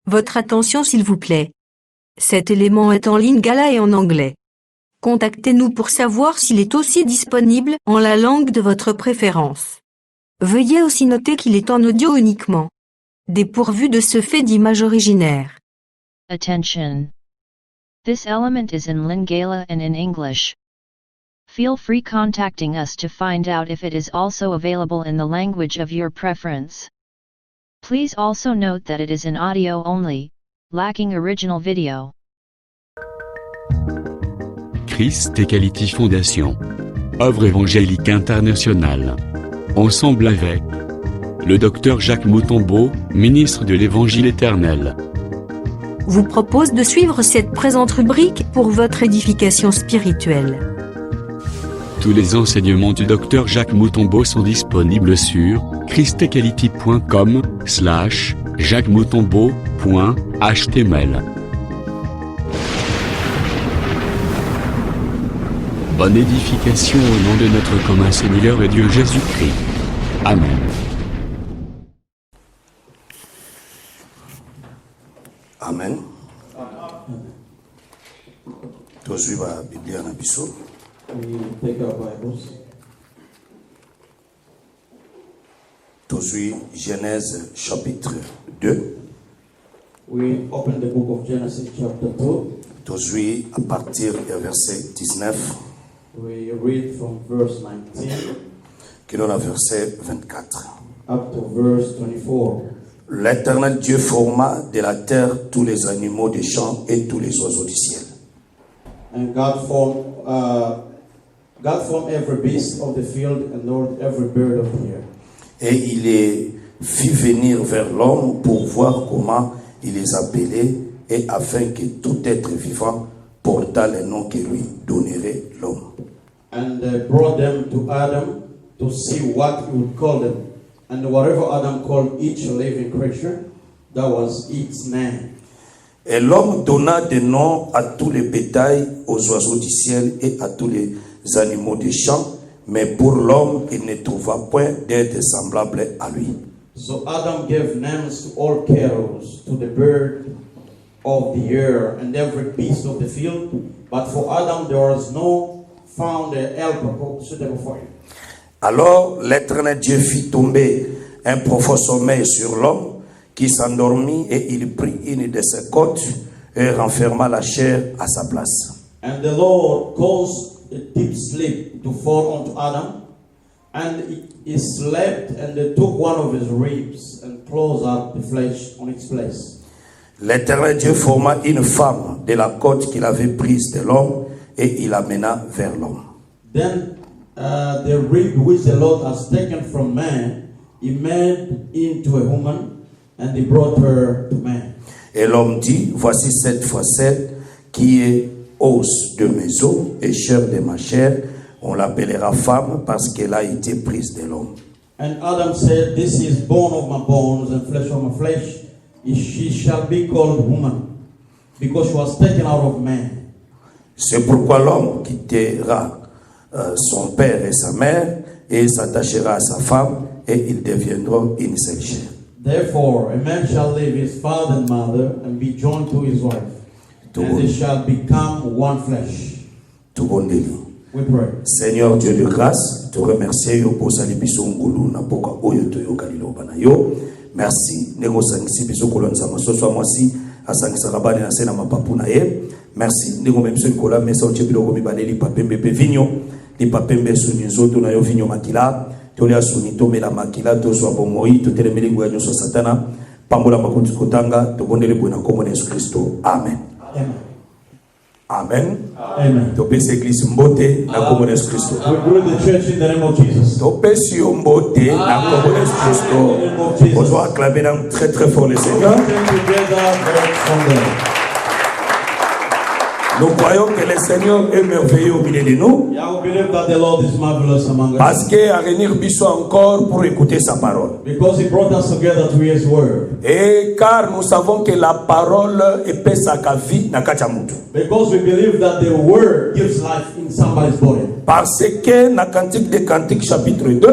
Votre attention s'il vous plaît. Cet élément est en lingala et en anglais. Contactez-nous pour savoir s'il est aussi disponible en la langue de votre préférence. Veuillez aussi noter qu'il est en audio uniquement, dépourvu de ce fait d'image originaire. Attention! This element is in Lingala and in English. Feel free contacting us to find out if it is also available in the language of your preference. Please also note that it is in audio only, lacking original video. Christ Equality Fondation. Œuvre évangélique internationale. Ensemble avec le Dr Jacques Moutombo, ministre de l'Évangile éternel, Vous propose de suivre cette présente rubrique pour votre édification spirituelle. Tous les enseignements du Dr Jacques Moutombo sont disponibles sur christequality.com/jacquesmoutombo.html. Bonne édification au nom de notre commun Seigneur et Dieu Jésus-Christ. Amen. Amen. Tozwi ba Biblia na biso. We take our Bibles. Tozwi Genèse chapitre 2. We open the book of Genesis chapter 2. Tozwi à partir du verset 19. We read from verse 19 qui est le verset 24. up to verse 24. L'Éternel Dieu forma de la terre tous les animaux des champs et tous les oiseaux du ciel. And God formed every beast of the field and every bird of the air. Et il les fit venir vers l'homme pour voir comment il les appelait et afin que tout être vivant portât le nom que lui donnerait l'homme. And brought them to Adam to see what he would call them. And whatever Adam called each living creature, that was its name. Et l'homme donna des noms à tous les bétails, aux oiseaux du ciel et à tous les animaux des champs, mais pour l'homme, il ne trouva point d'être semblable à lui. So Adam gave names to all cattle, to the bird of the air, and every beast of the field. But for Adam there was no found a helper suitable for him. Alors l'Éternel Dieu fit tomber un profond sommeil sur l'homme, qui s'endormit et il prit une de ses côtes et renferma la chair à sa place. And the Lord caused a deep sleep to fall onto Adam, and he slept and they took one of his ribs and closed up the flesh on its place. L'Éternel Dieu forma une femme de la côte qu'il avait prise de l'homme et il l'amena vers l'homme. Then the rib which the Lord has taken from man, he made into a woman, and he brought her to man. Et l'homme dit, voici cette fois celle qui est os de mes os et chair de ma chair. On l'appellera femme parce qu'elle a été prise de l'homme. And Adam said, this is bone of my bones and flesh of my flesh. She shall be called woman, because she was taken out of man. C'est pourquoi l'homme quittera son père et sa mère et s'attachera à sa femme et ils deviendront une seule chair. Therefore, a man shall leave his father and mother and be joined to his wife, and they shall become one flesh. Tout bon délit. We pray. Seigneur Dieu de grâce, te remercie pour sa libiso ngulu na poka oyo to yokalilo bana yo. Merci nego sangisi biso kolonza masoso mwasi asangisa kabane na sena mapapu na ye. Merci nego memso kola mesa ochebilo ko mibaleli papembe pe vinyo li papembe sunyizoto na yo vinyo makila. Tolia sunito mela makila to so bomoi to telemeli ngwa nyoso satana pambola makutu kotanga to bondele bwana komo na Yesu Kristo. Amen. Amen. Amen. Amen. To pese église mbote na komo na Yesu Kristo. We greet the church in the name of Jesus. To pese yo mbote na komo na Yesu Kristo. On doit acclamer très très fort le Seigneur. Nous croyons que le Seigneur est merveilleux au milieu de nous. Yeah, we believe that the Lord is marvelous among us. Parce qu'il a réuni biso encore pour écouter sa parole. Because He brought us together to His Word. Et car nous savons que la parole épaisse à vie na kacha mutu. Because we believe that the Word gives life in somebody's body. Parce que na Cantique des Cantiques chapitre 2.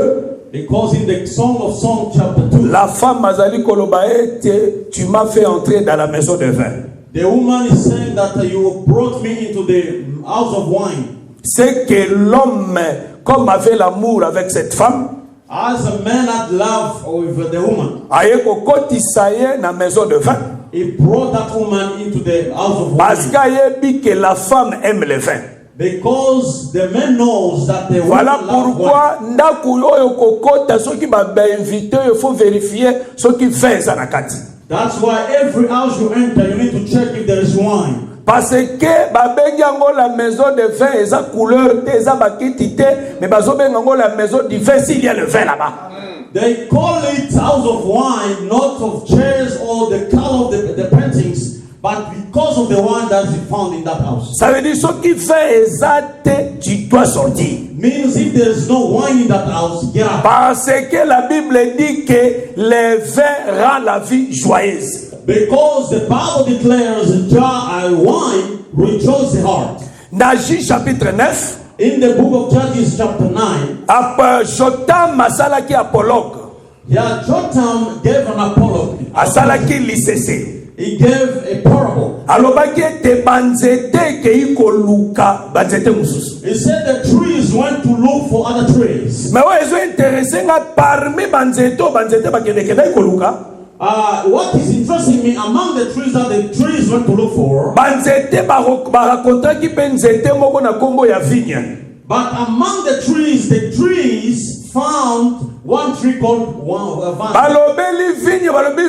Because in the Song of Songs chapter 2, la femme azali koloba ete tu m'as fait entrer dans la maison de vin. the woman is saying that you brought me into the house of wine. C'est que l'homme, comme avait l'amour avec cette femme, As a man had love with the woman, aye kokotisa ye na maison de vin. he brought that woman into the house of Parce wine. qu'ayebi que la femme aime le vin. Because the man knows that the Voilà woman loves wine. pourquoi ndaku oyo kokota soki ba invité il faut vérifier soki vin eza na kati. That's why every house you enter, you need to check if there is wine. Parce que babengi yango la maison de vin eza couleur te eza bakiti te mais bazobenga yango la maison du vin s'il y a le vin là-bas. They call it house of wine, not of chairs or the color of the paintings, but because of the wine that is found in that house. Ça veut dire soki vin eza te tu dois sortir. Means if there is no wine in that house, get out. Parce que la Bible dit que le vin rend la vie joyeuse. Because the Bible declares wine rejoices the heart. Dans Juge chapitre 9, In the book of Judges chapter 9, Jotam asalaki apologue, Jotham gave an apology. asalaki licese. He gave a parable. Alobaki ete banzete kei koluka banzete mususu. He said the trees went to look for other trees. Mais oyo ezo intéressé nga parmi banzete o banzete bakendekendaki koluka. What is interesting me among the trees that the trees went to look for, Banzete barakontaki mpe nzete moko na kombo ya vigne. but among the trees found one tree called vine. Balobeli vigne, balobi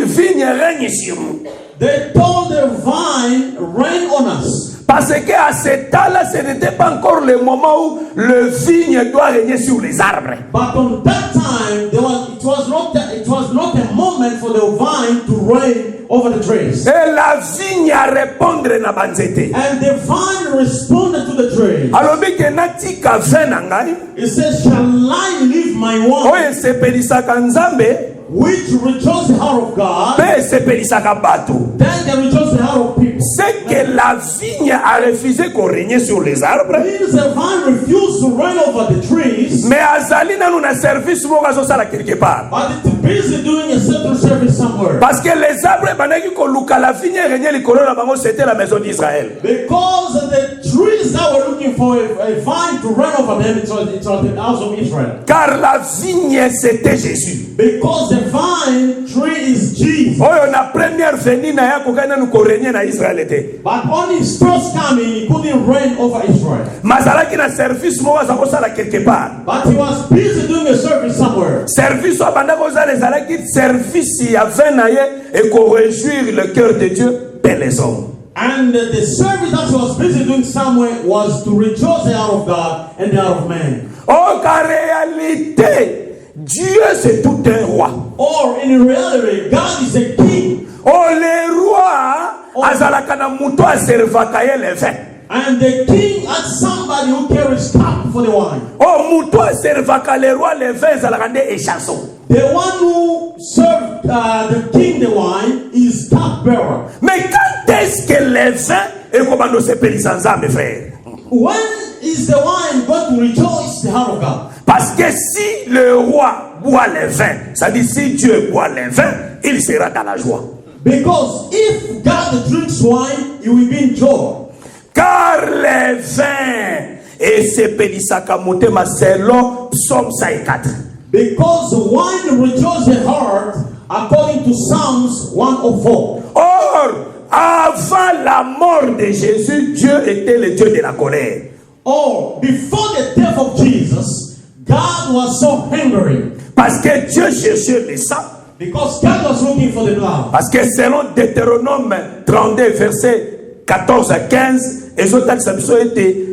vigne règne sur nous. They told the vine, rain on us. Parce qu'à ce temps-là, ce n'était pas encore le moment où le vigne doit régner sur les arbres. But on that time, it was not a moment for the vine to reign over the trees. Et la vigne a répondre na banzete. And the vine responded to the tree. Alobi ke natika vin na ngai. It says, shall I leave my Oyo wine, esepelisaka Nzambe, which rejoices the heart of God, mpe esepelisaka bato. then they rejoice the heart of people. C'est que la vigne a refusé qu'on règne sur les arbres, Means the vine refused to reign over the trees, mais azali nanu na service moko azosala quelque part. but it's busy doing a certain service somewhere. Parce que les arbres bandaki koluka la vigne régner likolo na bango, c'était la maison d'Israël. Because the trees that were looking for a vine to reign over them, it was the house of Israel. Car la vigne c'était Jésus. Because the vine tree is Jesus. Oyo na première venue na yako kana nu ko régner na Israël était. But on his first coming, he couldn't reign over Israel. Mazalaki na service moko azakosala quelque part. But he was busy doing a service somewhere. Service oyo banda kozala ezalaki service ya vin na ye et ko réjouir le cœur de Dieu et les hommes. And the service that he was busy doing somewhere was to rejoice the heart of God and the heart of man. Oh, car réalité, Dieu c'est tout un roi. Or in reality, God is a king. Oh, le roi azalaka na muto aservaka ye le vin. And the king had somebody who carries cup for the wine. Oh, muto aservaka le roi le vin ezalaka nde échanson. The one who served the king the wine is cup bearer. Mais quand est-ce que le vin ekobanda osepelisa Nzambe, frère? When is the wine going to rejoice the heart of God? Parce que si le roi boit le vin, ça dit si Dieu boit le vin, il sera dans la joie. Because if God drinks wine, he will be in joy. Car le vin esepelisaka motema selon Psaume 54. Because wine rejoices the heart, according to Psalms 104. Or, avant la mort de Jésus, Dieu était le Dieu de la colère. Or, before the death of Jesus, God was so angry. Parce que Dieu cherchait le sang. Because God was looking for the blood. Parce que selon Deutéronome 32, verset 14 à 15,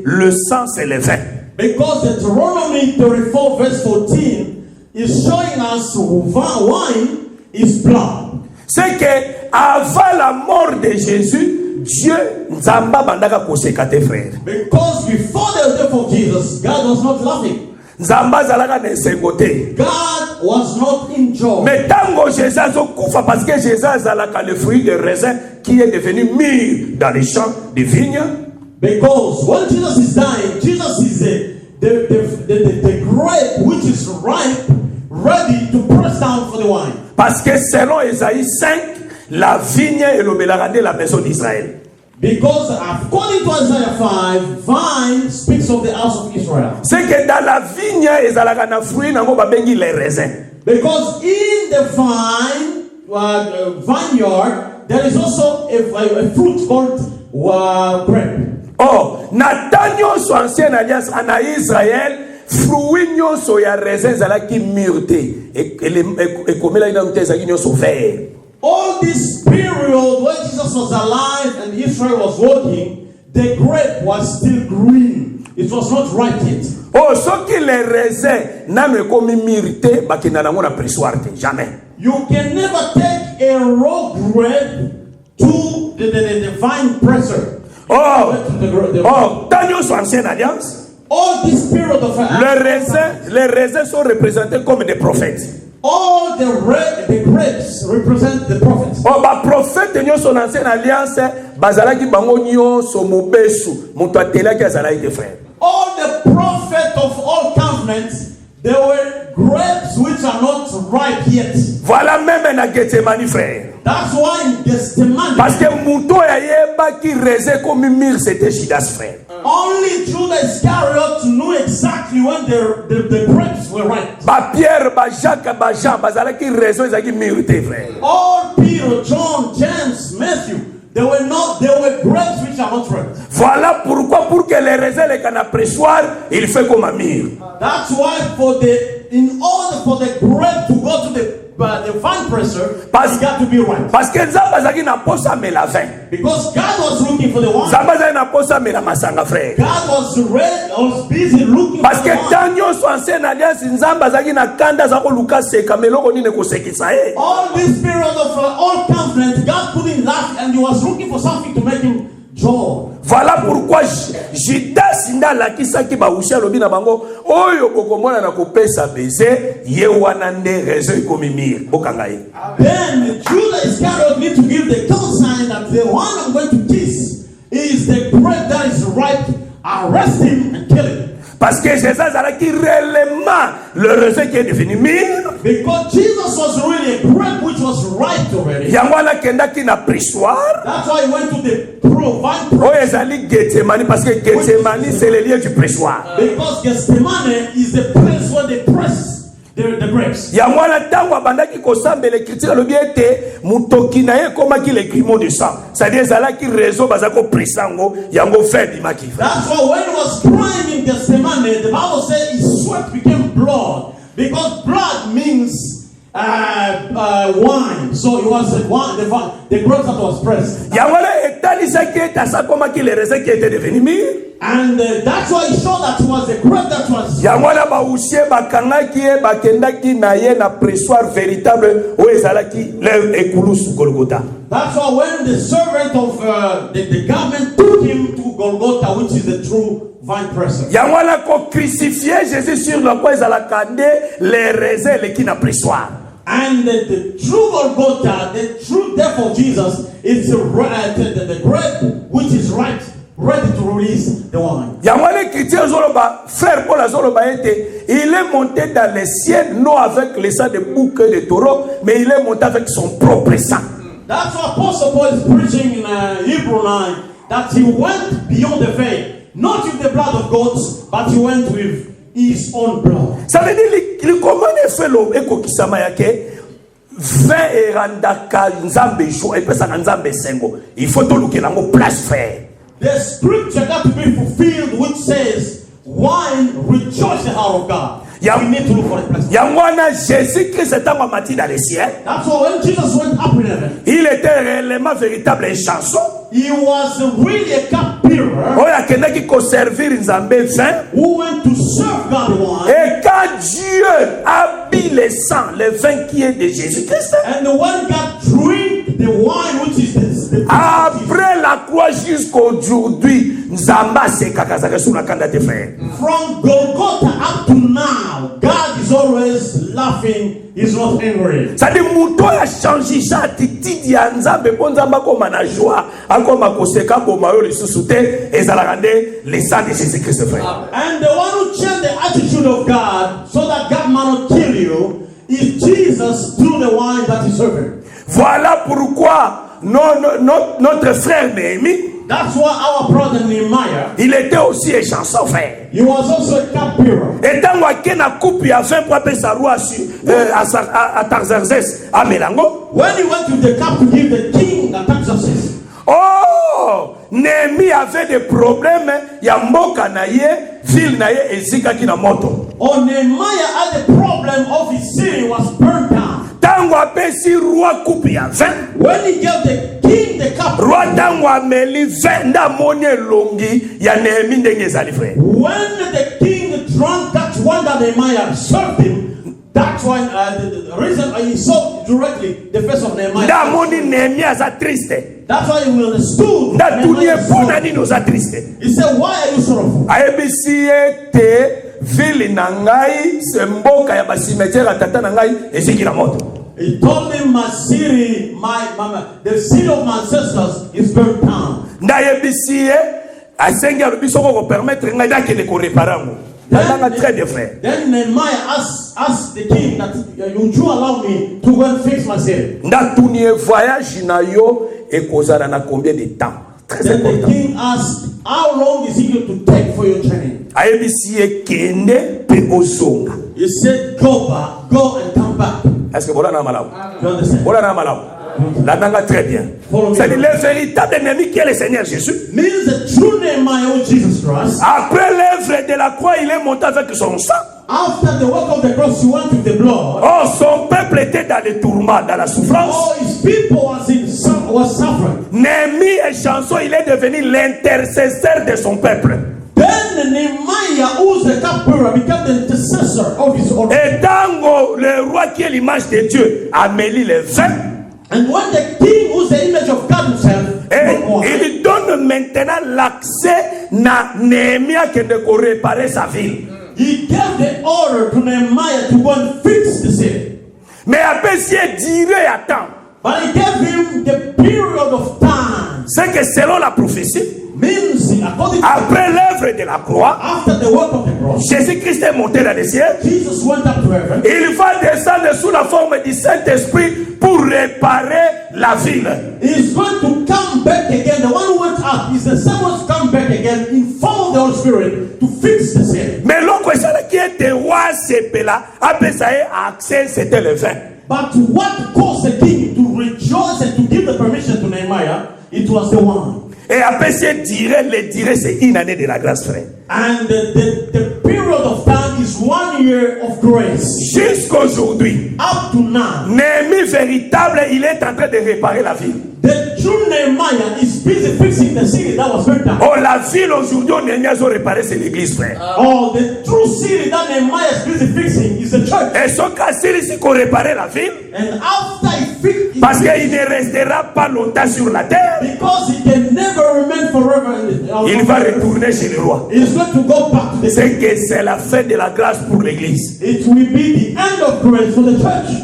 le sang c'est le vin. Because Deuteronomy 34 verse 14 is showing us wine is blood. C'est que avant la mort de Jésus, Dieu Nzamba bandaka kosekate, frère. Because before the death of Jesus, God was not laughing. Nzamba zalaka na sengote. God was not in joy. Mais tango Jésus azokufa parce que Jésus azalaka le fruit de raisin qui est devenu mûr dans les champs de vignes. Because when Jesus is dying, Jesus is the grape which is ripe, ready to press down for the wine. Parce que selon Ésaïe 5, la vigne est l'obélarade de la maison d'Israël. Because according to Isaiah 5, vine speaks of the house of Israel. C'est que dans la vigne, ezalaka na fruit nango babengi les raisins. Because in the vineyard, there is also a fruit called grape. Oh, na nyonso ancienne alliance ana Israël, fruit nyonso ya raisin ezalaki mûreté. Et comme la ina ezalaki nyonso vert. All this period when Jesus was alive and Israel was walking, the grape was still green. It was not ripe yet. Oh, ce qui les raisins n'ont comme mûreté, bah qui n'a pas pressoir jamais. You can never take a raw grape to the vine presser. Oh, dans son ancienne alliance, all this period of les raisins sont représentés comme des prophètes. All the grapes represent the prophets. Oh, bah prophète de son ancienne alliance, bazalaki bango nyonso mobesu, moto atelaki azalaki des frères. All the prophets of all covenants, there were grapes which are not ripe yet. Voilà même na Gethsemane frère. That's why in Gethsemane, parce que muto ya yeba qui raisin comme mûr c'était Judas frère. Only Judas Iscariot knew exactly when the grapes were ripe. Ba Pierre, ba Jacques, ba Jean, bazalaki raisin ezaki mûreté frère. All Peter, John, James, Matthew, there were grapes which are not ripe. Voilà pourquoi pour que les raisins les canna pressoir, il fait comme un mûr. That's why in order for the grape to go to the vine presser, it got to be ripe. Parce que Zambazaki n'a pas ça mais la vin. Because God was looking for the wine. Zambazaki n'a pas ça mais la masanga frère. God was busy looking parce for the wine. Parce que tanyo so ancienne alliance Zambazaki na kanda za ko luka seka meloko nini ko sekisa e. All this period of all covenant, God couldn't laugh and he was looking for something to make him joy. Voilà pourquoi Judas nda lakisaki ba ushi alobi na bango oyo kokomona na kopesa baiser ye wana nde raison komi mir bokanga ye. Then Judas Iscariot need to give the consign that the one I'm going to kiss is the grape that is ripe. Arrest him and kill him. Parce que Jésus a qui réellement le raisin qui est devenu mûr. Because Jesus was really a grape which was ripe already. Yangwana kenda ki na pressoir. That's why he went to the vine presser. Oh, ezali Gethsemane parce que Gethsemane c'est le lieu du pressoir. Because Gethsemane is the place where they press the grapes. Yangwana tango abandaki kosambela critique le bien te mutoki na ye komaki le crimo de sang. C'est-à-dire ezalaki réseau bazako prisango yango fait bimaki. That's why when he was crying in Gethsemane, the Bible says his sweat became blood. Because blood means wine. So it was the grape that was pressed. Yangwana etalisaki etasa komaki le raisin qui était devenu mûr. And that's why he showed that it was the grape that was. Yangwana ba usie bakangaki e bakendaki na ye na pressoir véritable o ezalaki le ekulusu Golgotha. That's why when the servant of the government took him to Golgotha, which is the true vine presser. Yangwana ko crucifié Jésus sur la croix ezalaka nde les raisins le qui na pressoir. And the true Golgotha, the true death of Jesus, is the grape which is ripe, ready to release the wine. Yangwana chrétien zoloba frère Paul zoloba ete il est monté dans les cieux non avec le sang de bouc et de taureau mais il est monté avec son propre sang. That's what Apostle Paul is preaching in Hebrew 9, that he went beyond the veil, not with the blood of goats, but he went with his own blood. Ça veut dire le comment fait l'homme ekokisama yake vin erandaka nzambe jo epesa nzambe sengo il faut to lukela ngo place frère. The scripture got to be fulfilled which says wine rejoice the heart of God. We need to look for a place. Yangwana Jésus Christ est en mati dans les cieux. That's why when Jesus went up in heaven, il était réellement véritable un chanson. He was really a cup-bearer. Oh, il a qui servir nzambe vin. Who went to serve God wine. Et quand Dieu a bu le sang, le vin qui est de Jésus Christ. And when God drank the wine which is the après la croix jusqu'aujourd'hui, nzamba se kakazaka sur la kanda de frère. From Golgotha up to now, God is always laughing, he's not angry. Ça dit muto a changé sa attitude ya nzambe po nzamba koma na joie akoma koseka boma yo lisusu te ezala rende le sang de Jésus-Christ frère. And the one who changed the attitude of God so that God might not kill you is Jesus through the wine that he's serving. Voilà pourquoi notre frère Néhémie, that's why our brother Nehemiah, il était aussi un chanson frère. He was also a cupbearer. Et tant qu'il y a coupe il a fait pour appeler sa roi à Tarzerxès à Mélango. When he went to the camp to give the king Artaxerxes. Oh, Néhémie avait des problèmes. Il y a mboka na ye, ville na ye ezika ki na moto. Oh, Nehemiah had the problem of his city was burnt down. Tango apesi roi coupe ya vin. When he gave the king the cup, roi tango ameli vin nda moni elongi ya Néhémie ndenge ezali frère. When the king drank that one that Nehemiah served him, that's why the reason he saw directly the face of Nehemiah. Nda moni Néhémie aza triste. That's why he understood. Nda tunie pona nini oza triste. He said, why are you sorrowful? Ayebisi ete ville na ngai se mboka ya basimetiere tata na ngai eziki na moto. He told him, my city, the city of my ancestors is burnt down. Ndayebisi asengi alobi soko ko permettre ngai dakende ko réparer ngo. Nanga très de frère. Then Nehemiah asked the king that would you allow me to go and fix my city? Ndatunie voyage na yo ekozala na combien de temps? Très then important. The king asked, how long is it going to take for your journey? Ayebisi ekende pe ozonga. He said, go back, go and come back. Est-ce que voilà na malamu? You understand? Voilà na malamu. La nanga très bien. C'est le véritable ennemi qui est le Seigneur Jésus. Means the true Nehemiah of Jesus Christ. Après l'œuvre de la croix, il est monté avec son sang. After the work of the cross, he went with the blood. Oh, son peuple était dans le tourment, dans la souffrance. Oh, his people was suffering. Néhémie et chanson, il est devenu l'intercesseur de son peuple. Then Nehemiah, who's the cupbearer, became the intercessor of his own. Et Tango, le roi qui est l'image de Dieu, amélie le vin. And when the king, who's the image of God himself, et il donne maintenant l'accès à Néhémie qui de réparer sa ville. He gave the order to Nehemiah to go and fix the city. Mais après, s'il dirait à temps. But he gave him the period of time. C'est que selon la prophétie, means according après l'œuvre de la croix, after the work of the cross, Jésus-Christ est monté dans les cieux. Jesus went up to heaven. Il va descendre sous la forme du Saint-Esprit pour réparer la ville. He's going to come back again. The one who went up is the same one to come back again in form of the Holy Spirit to fix the city. Mais l'autre qui était roi, c'est là, après ça accès, c'était le vin. But what caused the king to rejoice and to give the permission to Nehemiah? It was the wine. Et après, c'est une année de la grâce, frère. And the period of time is 1 year of grace. Jusqu'aujourd'hui, up to now, Néhémie véritable, il est en train de réparer la ville. The true Nehemiah is busy fixing the city that was burnt down. Oh, la ville aujourd'hui, Néhémie a réparé, c'est l'église, frère. Oh, the true city that Nehemiah is busy fixing is the church. Et son cas, c'est ici qu'on réparait la ville. And after he fixed, parce qu'il ne restera pas longtemps sur la terre. Because he can never remain forever in the, il va retourner chez le roi. He's going to go back to the c'est que c'est la fin de la grâce pour l'église. It will be the end of grace for the church.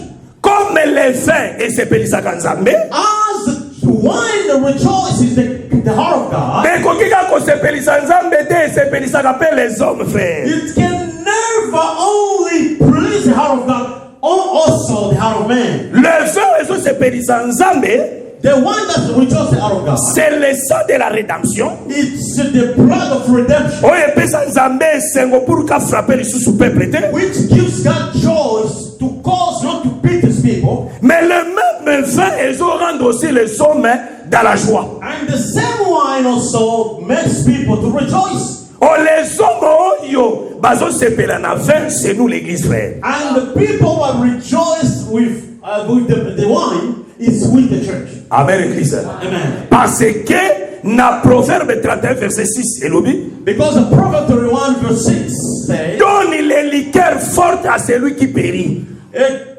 Comme les vins et c'est Pélisaka Nzambe. As the wine rejoices the heart of God. Mais quand on se Pélisaka Nzambe, c'est Pélisaka les hommes, frère. It can never only please the heart of God, also the heart of man. Le vin et c'est Pélisaka Nzambe. The one that rejoices out of God. C'est le sang de la rédemption. It's the blood of redemption. Oh, et puis ça Nzambe sengo pour qu'a frapper les sous peuple. Which gives God joy to cause not to beat his people. Mais le même vin ils rendent aussi les hommes dans la joie. And the same wine also makes people to rejoice. Oh, les hommes yo bazo sepela na vin, c'est nous l'église, frère. And the people who rejoice with the wine is with the church. Amen, Église. Amen. Parce que na Proverbe 31 verset 6 elobi. Because the Proverb 31 verse 6 says, donne les liqueurs fortes à celui qui périt.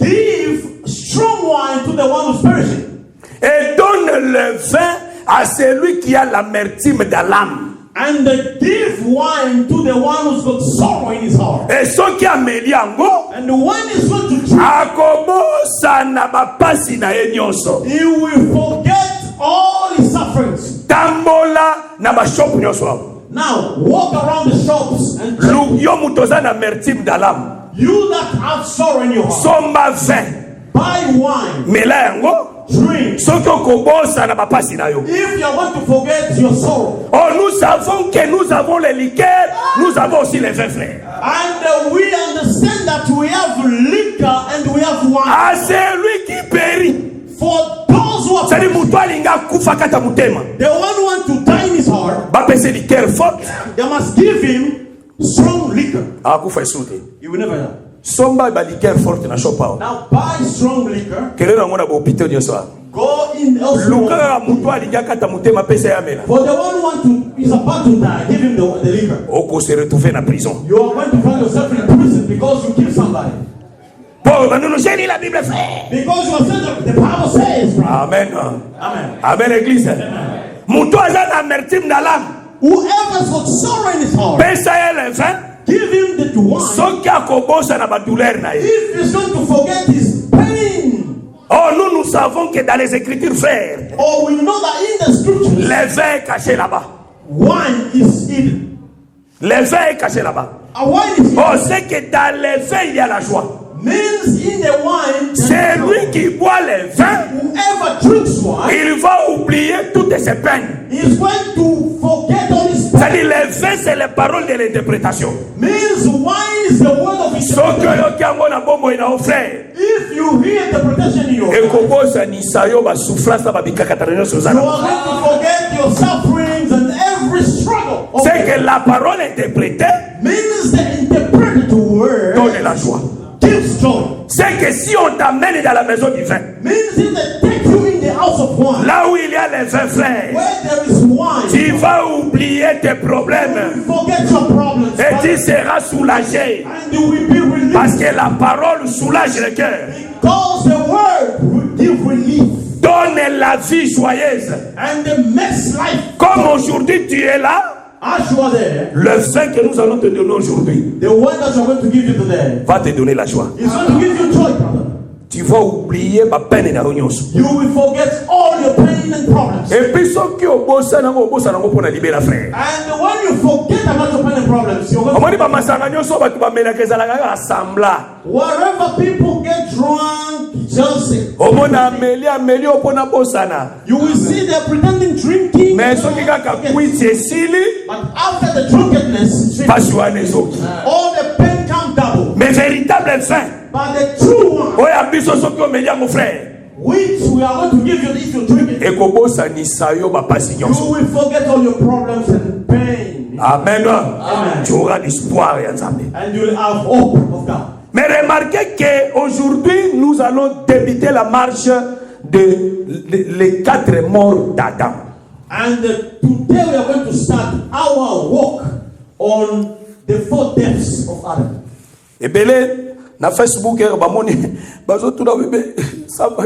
Give strong wine to the one who's perishing. Et donne le vin à celui qui a l'amertume dans l'âme. And give wine to the one who's got sorrow in his heart. Et ceux qui améliorent, And when he's going to drink, akobosa na mapasi na ye nyonso. he will forget all his sufferings. Tambola na bashopu nyonso. Now, walk around the shops and Yo mutoza na mertim dalam. you that have sorrow in your heart, Somba vin. buy wine, Mela yango. drink. Soki okobosa na mapasi na yo. If you want to forget your sorrow. Oh, nous savons que nous avons les liqueurs, nous avons aussi les vins, frères. And we understand that we have liquor and we have wine. Ah, c'est lui qui périt. For those who are C'est mutu alinga kufa kata mutema. the one who want to die in his heart, Bapese liqueur forte. they must give him strong liquor. Akufa esute. He will never die. Somba ba liqueur forte na shopao. Now buy strong liquor. Kelelo ngona bo hôpital nyonso. Go in elsewhere. Luka mutu alinga kata mutema pesa ya mela. For the one who want to is about to die, give him the liquor. Oko se retrouver na prison. You are going to find yourself in prison because you kill somebody. Bon, nous nous gêne la Bible, frère. Because you are saying the Bible says, brother. Amen. Amen. Amen, église. Mutu aza na mertim na lam. Whoever's got sorrow in his heart, Pesa ya le vin. give him the wine. Soki akobosa na ba douleur na ye. If he's going to forget his pain, Oh, nous savons que dans les Écritures, frères, or we know that in the scriptures, le vin est caché là-bas. wine is hidden. Le vin est caché là-bas. A wine is hidden. Oh, c'est que dans le vin, il y a la joie. Means in the wine, C'est lui qui boit le vin. whoever drinks wine Il va oublier toutes ses peines. is going to forget all his pain. C'est-à-dire, le vin, c'est les paroles de l'interprétation. Means wine is the word of his Soki oyoki yango na bomoi na yo, frère, If you hear interpretation in your life, ekobosanisa yo basouffrance na babikakata na nyonso oza you na. are going to forget your sufferings and every struggle. of C'est it. que la parole interprétée Means the interpreted word donne la joie. gives joy. C'est que si on t'amène dans la maison du vin, Means if they take you in the house of wine, là où il y a les vins, frères, where there is wine, tu vas oublier tes problèmes you forget your problems, et tu seras soulagé and you will be relieved. parce que la parole soulage le cœur, Because the word will give relief donne la vie joyeuse. and it makes life. Comme aujourd'hui tu es là, As you are there, le vin que nous allons te donner aujourd'hui the word that you're going to give you today va te donner la joie. is going to give you joy, brother. Tu vas oublier ma peine na nyonso. You will forget all your pain and problems. Et puis soki obosa nango pona libéra, frère. And when you forget about your pain and problems, you're going Omoni to ba masanga nyonso ba bamelaka ezalaka kaka sambla. wherever people get drunk, just say, Omona ameli opona bosana. you will see they're pretending drinking. Mais soki kaka kwiti esili, But after the drunkenness, pasi wana ezoki. all the pain comes double. Mais véritable fin, But the true one, oya biso soki omeli yango, frère, which we are going to give you if you drink it, ekobosanisa yo bapasi you nyonso. will forget all your problems and pain. Amen. Amen. Tu auras l'espoir ya Nzambe. And you will have hope of God. Mais remarquez qu'aujourd'hui, nous allons débuter la marche les 4 morts d'Adam. And today we are going to start our walk on the 4 deaths of Adam. Et belé, na Facebook,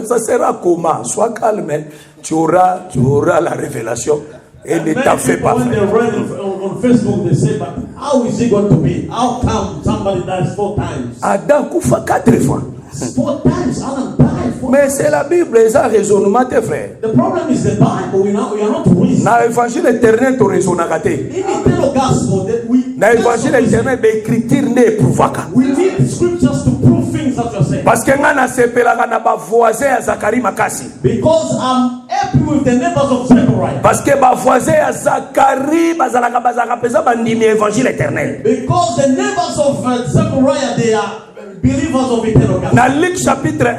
ça sera comment? Sois calme, tu auras la révélation et ne t'en fais pas. When they read on Facebook, they say, but how is it going to be? How come somebody dies 4 times? Adam koufa 4 fois. 4 times Adam died. 4 Mais c'est la Bible, ça raisonnement, tes frères. The problem is the Bible. We are not reasoning. Dans l'évangile éternel, tu raisonnes à côté. In the eternal gospel, that Dans l'évangile éternel, l'écriture n'est éprouvaka. we need scriptures to prove things that you're saying. Parce que ngana sepelaka na ba voisin ya Zakari makasi. Because I'm happy with the neighbors of Zechariah. Parce que ba voisin ya Zakari bazalaka pesa bandimi évangile éternel. Because the neighbors of Zechariah, they are believers of eternal gospel. Dans Luc chapitre 1,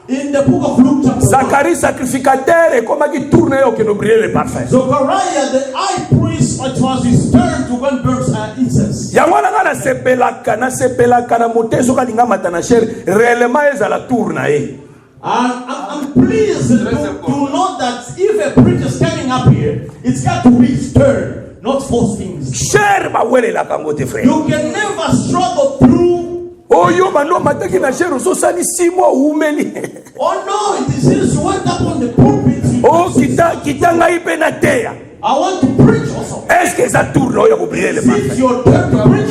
In the book of Luke chapter 1, Zacharie sacrificateur et comment qui tourne au que nous brûler le parfum. Zechariah, the high priest, it was his turn to go and burn incense. Yango na sepelaka na motezo ka linga matana cher réellement ezala tourne e. I'm pleased to know that if a preacher is standing up here, it's got to be his turn, not force things. Cher ba wele la kango te frère. You can never struggle through. Oyo mano mataki na cher so sani 6 mois umeli. Oh no, it is since you went up on the pulpit. Oh kita ngai pe na teya. I want to preach also. Est-ce que ça tourne au ya ko brûler le It's parfum? your turn to preach.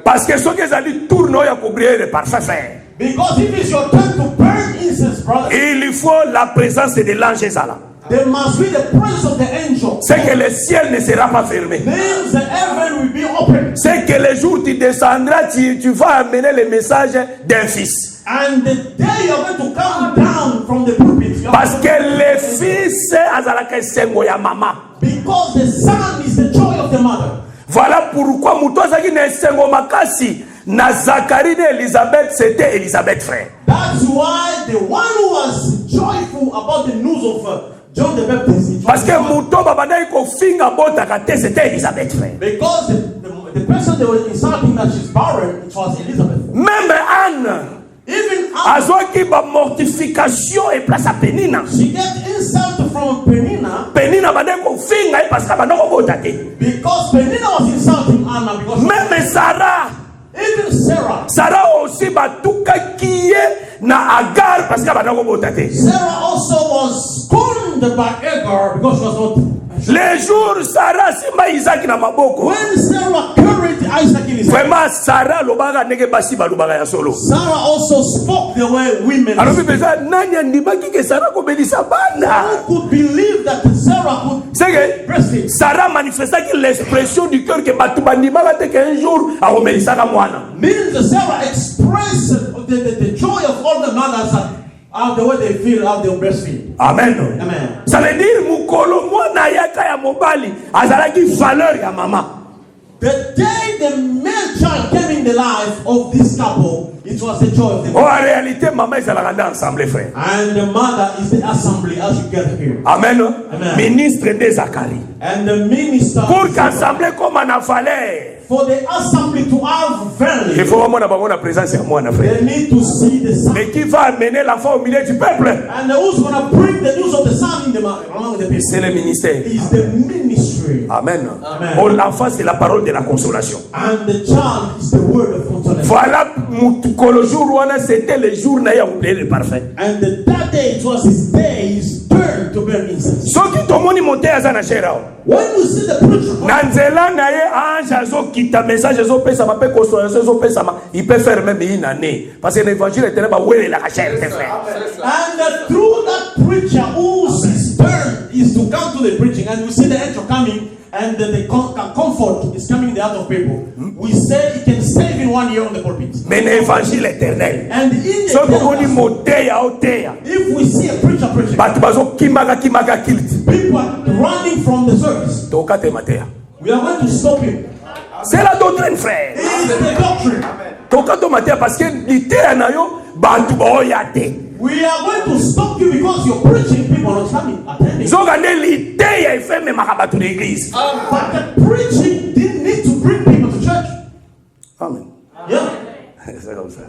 Parce que ceux qui allaient tourner à couvrir le parfum frère. Because if it's your turn to burn incense, brother, Il faut la présence de l'ange là. there must be the presence of the angel. C'est que le ciel ne sera pas fermé. Means the heaven will be open. C'est que le jour où tu descendras, tu vas amener le message d'un fils. And the day you're going to come down from the pulpit, Parce que le fils azalaka sengo ya maman. because the son is the joy of the mother. Voilà pourquoi Moutouazaki ne sengo makasi na Zacharie et Elisabeth, c'était Elisabeth frère. That's why the one who was joyful about the news of John the Baptist, it was Parce que Moutou babana iko finga bota kate, c'était Elisabeth frère. because the person they were insulting that she's barren, it was Elizabeth. Même Anne, Even Anna, azoki ba mortification et place à Penina. she get insult from Penina Penina bana iko finga parce que bana ko bota te. because Penina was insulting Anna because Même Sarah, even Sarah. Sarah aussi batuka kiye na Agar parce que bana ko bota te. Sarah also was scorned by Agar because she was not. Les jours Sarah simba Isaac na maboko. When Sarah carried Isaac in his hand, Vraiment Sarah lobaka nege basi balobaka ya solo. Sarah also spoke the way women Alors speak. pesa nanya ndimaki ke Sarah ko belisa bana. Who could believe that Sarah could C'est que breastfeed? Sarah manifesta que l'expression du cœur que batuba ndimaka te qu'un jour a omelisa ka mwana. Means that Sarah expressed the joy of all the mothers how the way they feel, how they breastfeed. Amen. Amen. Ça veut dire mukolo mwana yaka ya mobali azalaki valeur ya mama. The day the male child came in the life of this couple, it was the joy of the Oh, mother. en réalité, maman ezalaka dans ensemble frère. And the mother is the assembly as you get here. Amen. Amen. Ministre de Zacharie. And the minister, Pour qu'assemblée comme en a fallu. for the assembly to have Il value, faut vraiment avoir la présence à moi, frère. they need to see the son. Mais qui va amener l'enfant au milieu du peuple? And who's going to bring the news of the son in the among the people? C'est le ministère. Is the ministry. Amen. Amen. Oh, l'enfant, c'est la parole de la consolation. And the child is the word of consolation. Voilà, le jour où c'était le jour où le parfait. And that day, it was his day, his turn to burn incense. Ce qui te montre monter à Zanachera. When you see the preacher, Nanzela naye ange azokita message azopesa ma pe consolation azopesa ma il peut faire même une année parce que l'évangile est tellement ouais la chair tes frères. and through that preacher whose his turn is to come to the preaching, and we see the angel coming, and the comfort is coming in the heart of people. We say he can save in 1 year on the pulpit. Mais l'évangile éternel. And in the Ce que vous dites gospel, monter à hauteur. if we see a preacher preaching, Batu bazo kimaka kilt. people are running from the service, Toka te matea. we are going to stop him. C'est la doctrine frère. It is the doctrine. Toka to matea parce que l'ité na yo batu ba oyate. We are going to stop you because you're preaching, people are not coming, attending. Zogande l'ité ya fait même makabatu l'église. But the preaching didn't need to bring people to church. Amen. Yeah. C'est comme ça.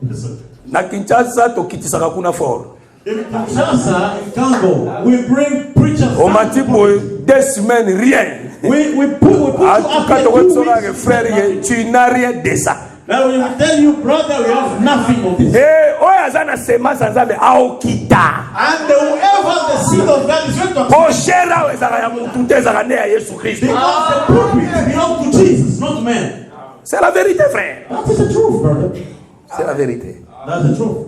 Listen. Na Kinshasa tokitisaka kuna fort. In Kinshasa, in Congo, we bring preachers. On m'a dit pour 2 semaines rien. We put you En tout cas, up tu there 2 vois, weeks. frère, tu n'as rien de ça. Now we will tell you, brother, we have nothing of this. Eh, oyo aza na semence nzambe aokita. And whoever the seed of God is going to accept, Oshera oyo ezalaka ya mutu te ezalaka nde ya Yesu Kristo. because the pulpit belongs to Jesus, not man. C'est la vérité, frère. That is the truth, brother. C'est la vérité. That's the truth.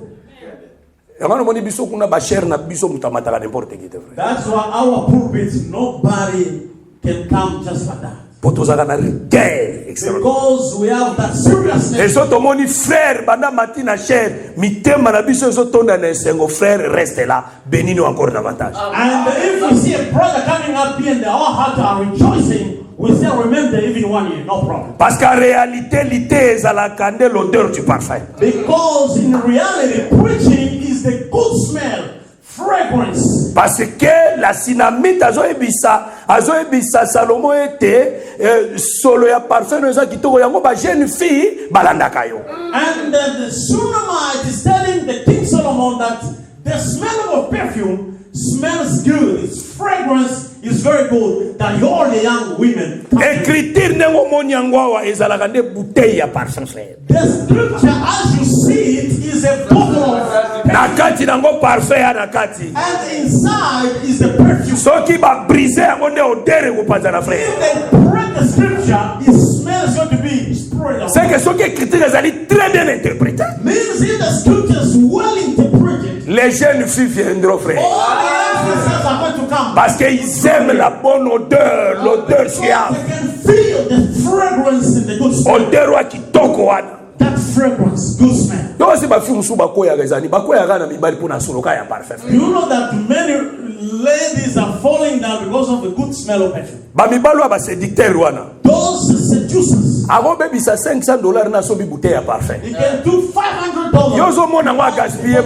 Yango na moni biso kuna ba cher na biso mutu amataka n'importe qui te frère. That's why our pulpits, nobody can come just like that. Po tozaka na rigueur extraordinaire. Because we have that seriousness. Ezo tomoni frère banda matina cher mitema na biso ezo tonda na esengo frère reste là bénis-nous encore davantage. And if we see a brother coming up here and our hearts are rejoicing, we say, remember, even 1 year, no problem. Parce qu'en réalité l'ité ezalaka nde l'odeur du parfum. Because in reality, preaching is the good smell, fragrance. Parce que la synamite azoebisa Salomo ete solo ya parfum eza kitoko yango ba jeune fille balandaka yo. And the Shunammite is telling the King Solomon that the smell of perfume smells good. Its fragrance is very good. That all the young women. Écriture nengo moni yango awa ezalaka nde bouteille ya parfum frère. The scripture, as you see it, is a bottle of, Na kati nango parfum ya na kati. and inside is the perfume. Soki ba briser yango nde odeur ekopanza na frère. If they break the scripture, it smells going to be spread C'est out. que ce qui est écrit est très bien interprété. Means if the scriptures well interpreted, Les jeunes filles viendront, frère. all the answers are going to come. Parce qu'ils aiment la bonne odeur, l'odeur suave. They can feel the fragrance in the good smell. Odeur wa kitoko wana. That fragrance, good smell. Donc c'est ma fille musu bakoya rezani. Bakoya gana mibali pona soloka ya parfait. You know that many ladies are falling down because of the good smell of perfume. Ba mibali wa ba séducteur wana. Those seducers, Avant baby ça $500 na so bi bouteille ya parfait. they can do $500. Yozo mona wa gaspiller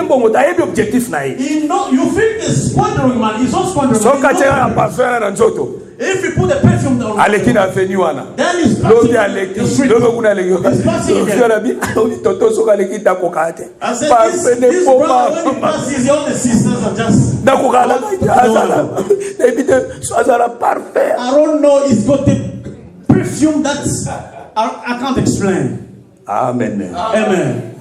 mbongo ta yebi objectif na ye. You know, you think it's squandering money. It's not squandering So money. ka tena parfait na nzoto. If you put the perfume down, Aleki na avenue wana. then it's Lobi passing aleki. the street. Lobi kuna aleki. It's passing again. Fiona bi oni toto so aleki ta kokate. I said, Parfait ne this faut brother, when he pas. passes, all the sisters are just... Na kokala azala. Ebite so azala parfait. I don't know, it's got the perfume that's... I can't explain. Amen. Amen.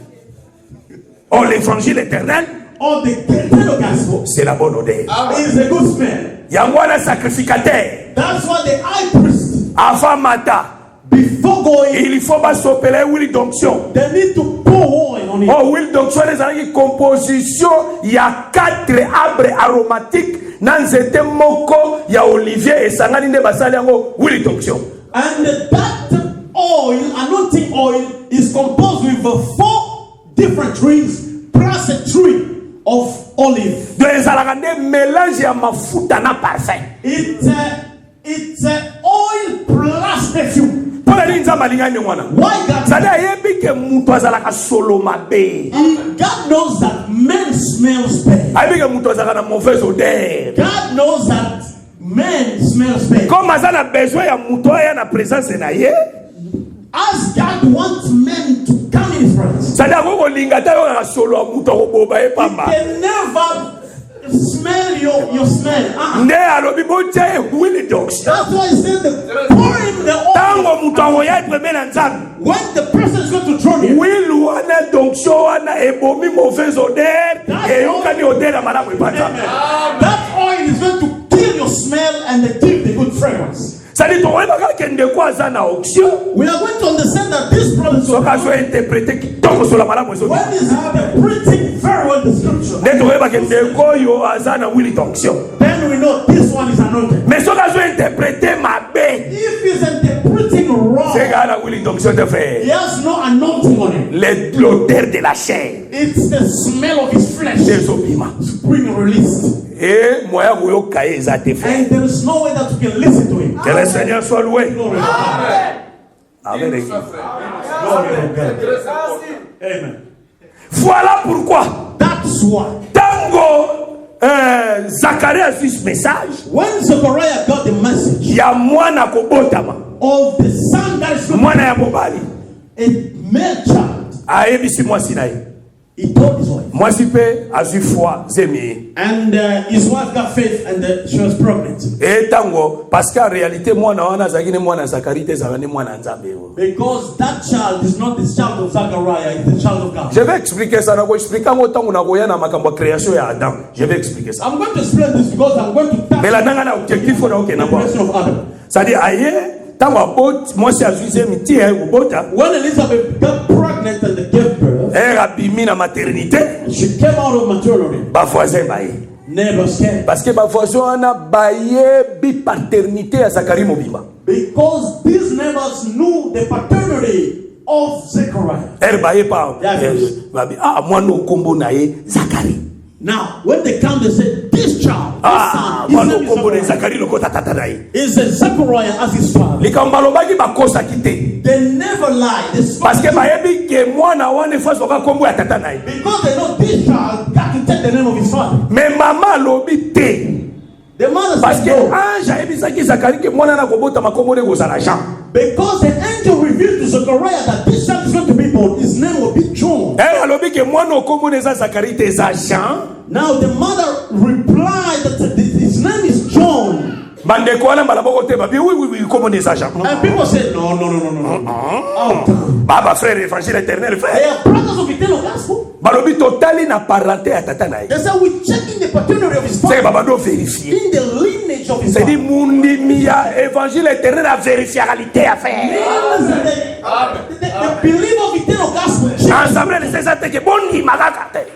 Oh, l'évangile éternel, Or the eternal gospel c'est la bonne odeur. is a good smell. Yangwana sacrificateur. That's why the high priest, Avant mata, before going, il faut pas s'opérer huile d'onction. they need to pour oil on it. Oh, huile d'onction, les amis, composition, il y a 4 arbres aromatiques. Nanzete moko, il y a olivier et sangani ne basali yango huile d'onction. And that oil, anointing oil, is composed with 4 different trees plus a tree of olive. Donc, les alagande mélange ya mafuta na parfum. It's oil plus perfume. Pour la ligne zamalingani wana. Why God? Ça a yebi ke muto azalaka solo mabe. God knows that men smells bad. Ayebi ke muto azalaka na mauvaise odeur. God knows that men smells bad. Comme azala besoin ya muto ya na présence na ye. As God wants men to come in His presence, Ça d'abord ko linga ta yo na solo muto ko boba e pamba. they never smell your smell. Nde alobi bonje huile d'onction. That's why He said, pour him the oil. Tango muto amoya premier na nzambe. When the person is going to draw near, Huile wana d'onction wana ebomi mauvaise odeur et yokani odeur na malamu epata. that oil is going to kill your smell and give the good fragrance. Ça dit toi ba ka kende ko azana onction. We are going to understand that this brother is So ka so interpréter kitoko sur la malamu ezo. when is interpreting very well the scripture, Nde to ba kende ko yo azana huile d'onction. then we know this one is anointed. Mais so ka so interpréter mabe. If he's interpreting wrong, C'est gars huile d'onction de faire. he has no anointing on him. L'odeur de la chair. It's the smell of his flesh Des opiments. being released. Et moi, je vais vous dire, And there is no way that you can listen to him. que le Seigneur soit loué. Glory to God. Amen. Glory to God. Amen. Voilà pourquoi, That's why tango Zacharie a su ce message, when Zechariah got the message il y a mwana kobotama, of the son that is going mwana ya mobali, a male child, ayebisi mwasi na ye. he told his wife. Mwasi pe azwi foi zemi. And his wife got faith and she was pregnant. Et tango, parce qu'en réalité, mwana wana zaki ne mwana Zacharie te zaka ne mwana nzambe. Because that child is not the child of Zechariah, it's the child of God. Je vais expliquer ça, na ko expliquer ngo tango na koya na makambo ya création ya Adam. Je vais expliquer ça. I'm going to explain this because I'm going to touch Mais la nanga na objectif na the okena kwa. question of Adam. C'est-à-dire aye tango abot mwasi azwi miti ya kubota. When Elizabeth got pregnant and gave birth, Elle a bimi na maternité. she came out of maternity. Ba voisin baye. Neighbors came. Parce que ba voisin wana baye bi paternité ya Zacharie mobimba. Because these neighbors knew the paternity of Zechariah. Elle baye pa. Yes. Babi mwana okombo na ye Zacharie. Now, when they come, they say, this child, this son, his Mwana name is okombo na Zechariah. Zacharie lokota tata na ye. He said Zechariah as his father. Likamba lobaki bakosa kite. They never lie. They spoke Parce que to- bayebi ke mwana wana fois soka kombo ya tata na ye. because they know this child got to take the name of his father. Mais maman lobi te. The mother Parce said que no. ange ayebisaki Zacharie ke mwana na kobota makombo ne kozala Jean. Because the angel revealed to Zechariah that this child is going to be born. His name will be John. Elle alobi ke mwana okombo ne za Zacharie te za Jean. Now the mother replied that his name is John. Bandeko wana balaboko te babi oui kombo ne za Jean. And people said, no. Out. Baba frère évangile éternel They frère. are brothers of eternal gospel. Balobi totali na parenté ya tata na ye. They said, we're checking the paternity of his C'est father baba do vérifier. in the lineage of his C'est dit father. mundimi ya évangile éternel a vérifier réalité à faire. Means that The belief of eternal gospel. Ensemble de ces attaques, bon ni magakate.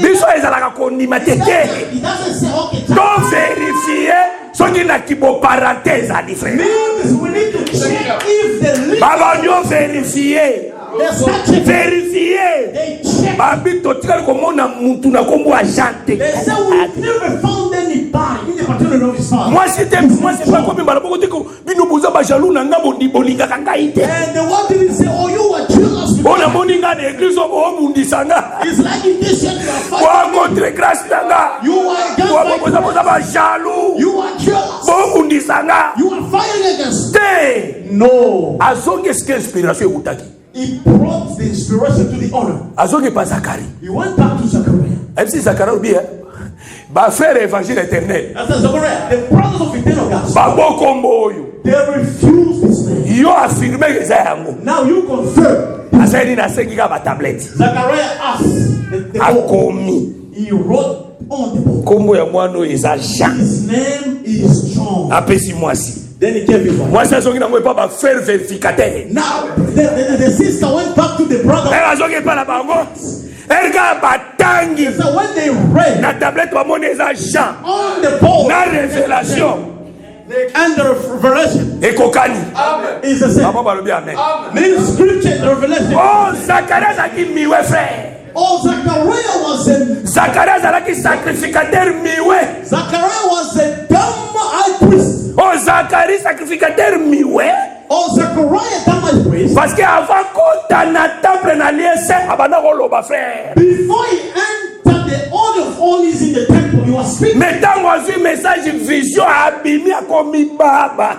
Biso ezalaka kondima tete. He doesn't say, okay, Donc vérifier ce qui n'a qui beau parenthèse à différent. means we need to check if the leader, Baba Dieu vérifier. the sacrifice, Vérifier. they check. Babi totika komona mutu na kombo agente. They say we never found anybody in the particular of his father. Moi c'est pas comme malabo tiko bino boza ba jaloux na ngabo di bolinga kangaite. And the one didn't say, oh, you are jealous. Bona moninga na église o mundisanga. It's like in this church you are Wa fighting. contre grâce tanga. You are Wa against boza boza ba jaloux. You are jealous. Bo mundisanga. You are fighting against. Te. No. Azonge ske inspiration utaki. He brought the inspiration to the honor. Azonge pa Zakari. He went back to Zechariah. MC Zakari bien. Ba faire évangile éternel. I said, Zechariah, the brothers of eternal gospel, Ba bo kombo oyo. they refused this name. Yo affirme que ça yango. Now you confirm. Asali na sengi ka ba tablette. Zechariah asked the board. Akomi. He wrote on the board. Kombo ya mwano eza Jean. His name is John. Apesi mwasi. Then he gave his wife. Moi ça songi na ngwe pa ba faire vérificateur. Now the sister went back to the brother. Elle azongi pa na bango. Elle ga batangi. So when they read Na tablette ba mona eza Jean. on the board Na révélation. and the revelation Ekokani. is the same. Baba balobi amen. Means scripture, the revelation. Oh Zacharias aki miwe frère. Oh, Zechariah was a Zacharias alaki sacrificateur miwe. Zechariah was a dumb high priest. Oh Zacharie sacrificateur miwe. Oh, Zechariah dumb high priest. Parce que avant kota na temple na lieu saint abanda koloba frère. Before he entered the Holy of Holies in the temple, he was speaking. Mais tant qu'on message vision abimi akomi baba.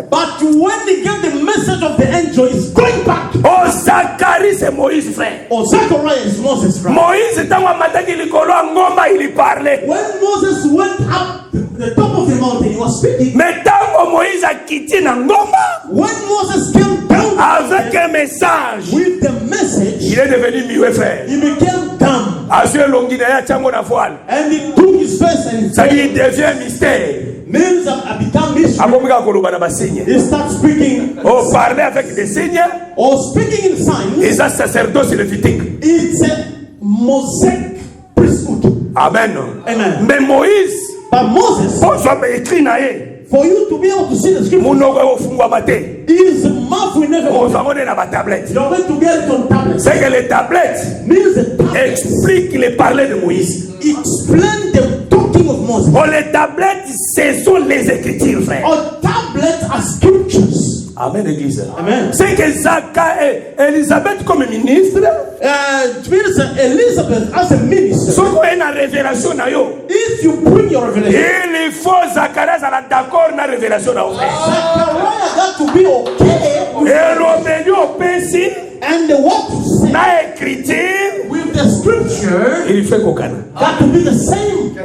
But when he gave the message of the angel, he's going back. Oh Zacharie c'est Moïse frère. Oh, Zechariah is Moses' friend. Moïse tango amataki likolo ngomba il parlait. When Moses went up the top of the mountain, he was speaking. Mais tango Moïse akiti na ngomba When Moses came down avec un message, with the message, il est devenu mieux frère. he became dumb. Azue longi na ya chango na voile. And he took his face and Ça said, dit il devient mystère. names have become mystery. Akomika koloba na basigne. He starts speaking. Oh parler avec des signes. Or speaking in signs. Et ça sacerdoce lévitique. It's a Mosaic priesthood. Amen. Amen. Mais Moïse, But Moses, pour soit écrit na ye, for you to be able to see the scripture, munoko ofungwa mate. his mouth will never On open. va monter na ba tablette. You're going to get it on tablets. C'est que les tablettes Means the tablet expliquent les parlais de Moïse. explain the talking of Moses. Oh les tablettes, ce sont les écritures, frère. On tablets are scriptures. Amen, église. Amen. C'est que Zaka et Elisabeth comme ministre, It means Elizabeth as a minister. ce qu'on a une révélation na yo. If you bring your revelation, Il faut Zacharias à la d'accord na révélation na yo. Zechariah got to be okay with, Et Roméo Pessi and the what to say na écriture, with the scripture il fait kokana. got to be the same.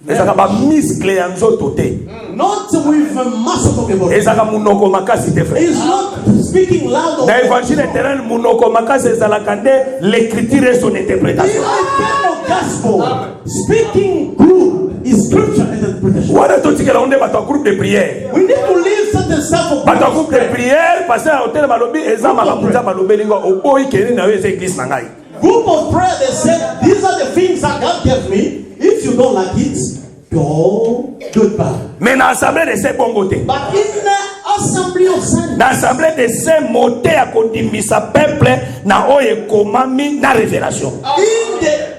ezaka bamiscle ya nzoto te, Not with a muscle of the body. ezaka munoko makasi te frère. He's not speaking loud or Na évangile éternel munoko makasi ezalaka nde l'écriture et son in interprétation. the gospel. Speaking good is scripture and interpretation. Wana totikela onde bato ya groupe de prière. We need to leave certain stuff of Bato ya groupe de prière parce que hôtel balobi eza makambo nza balobeli ngo oboyi kende na yo eza église na ngai. group of prayer. They said, these are the things that God gave me. If you don't like it, go goodbye. Mais na assemblée de ces bongo te. But in the assembly of saints, Na assemblée de ces moté ya kondimisa peuple na oyo ekomami na révélation.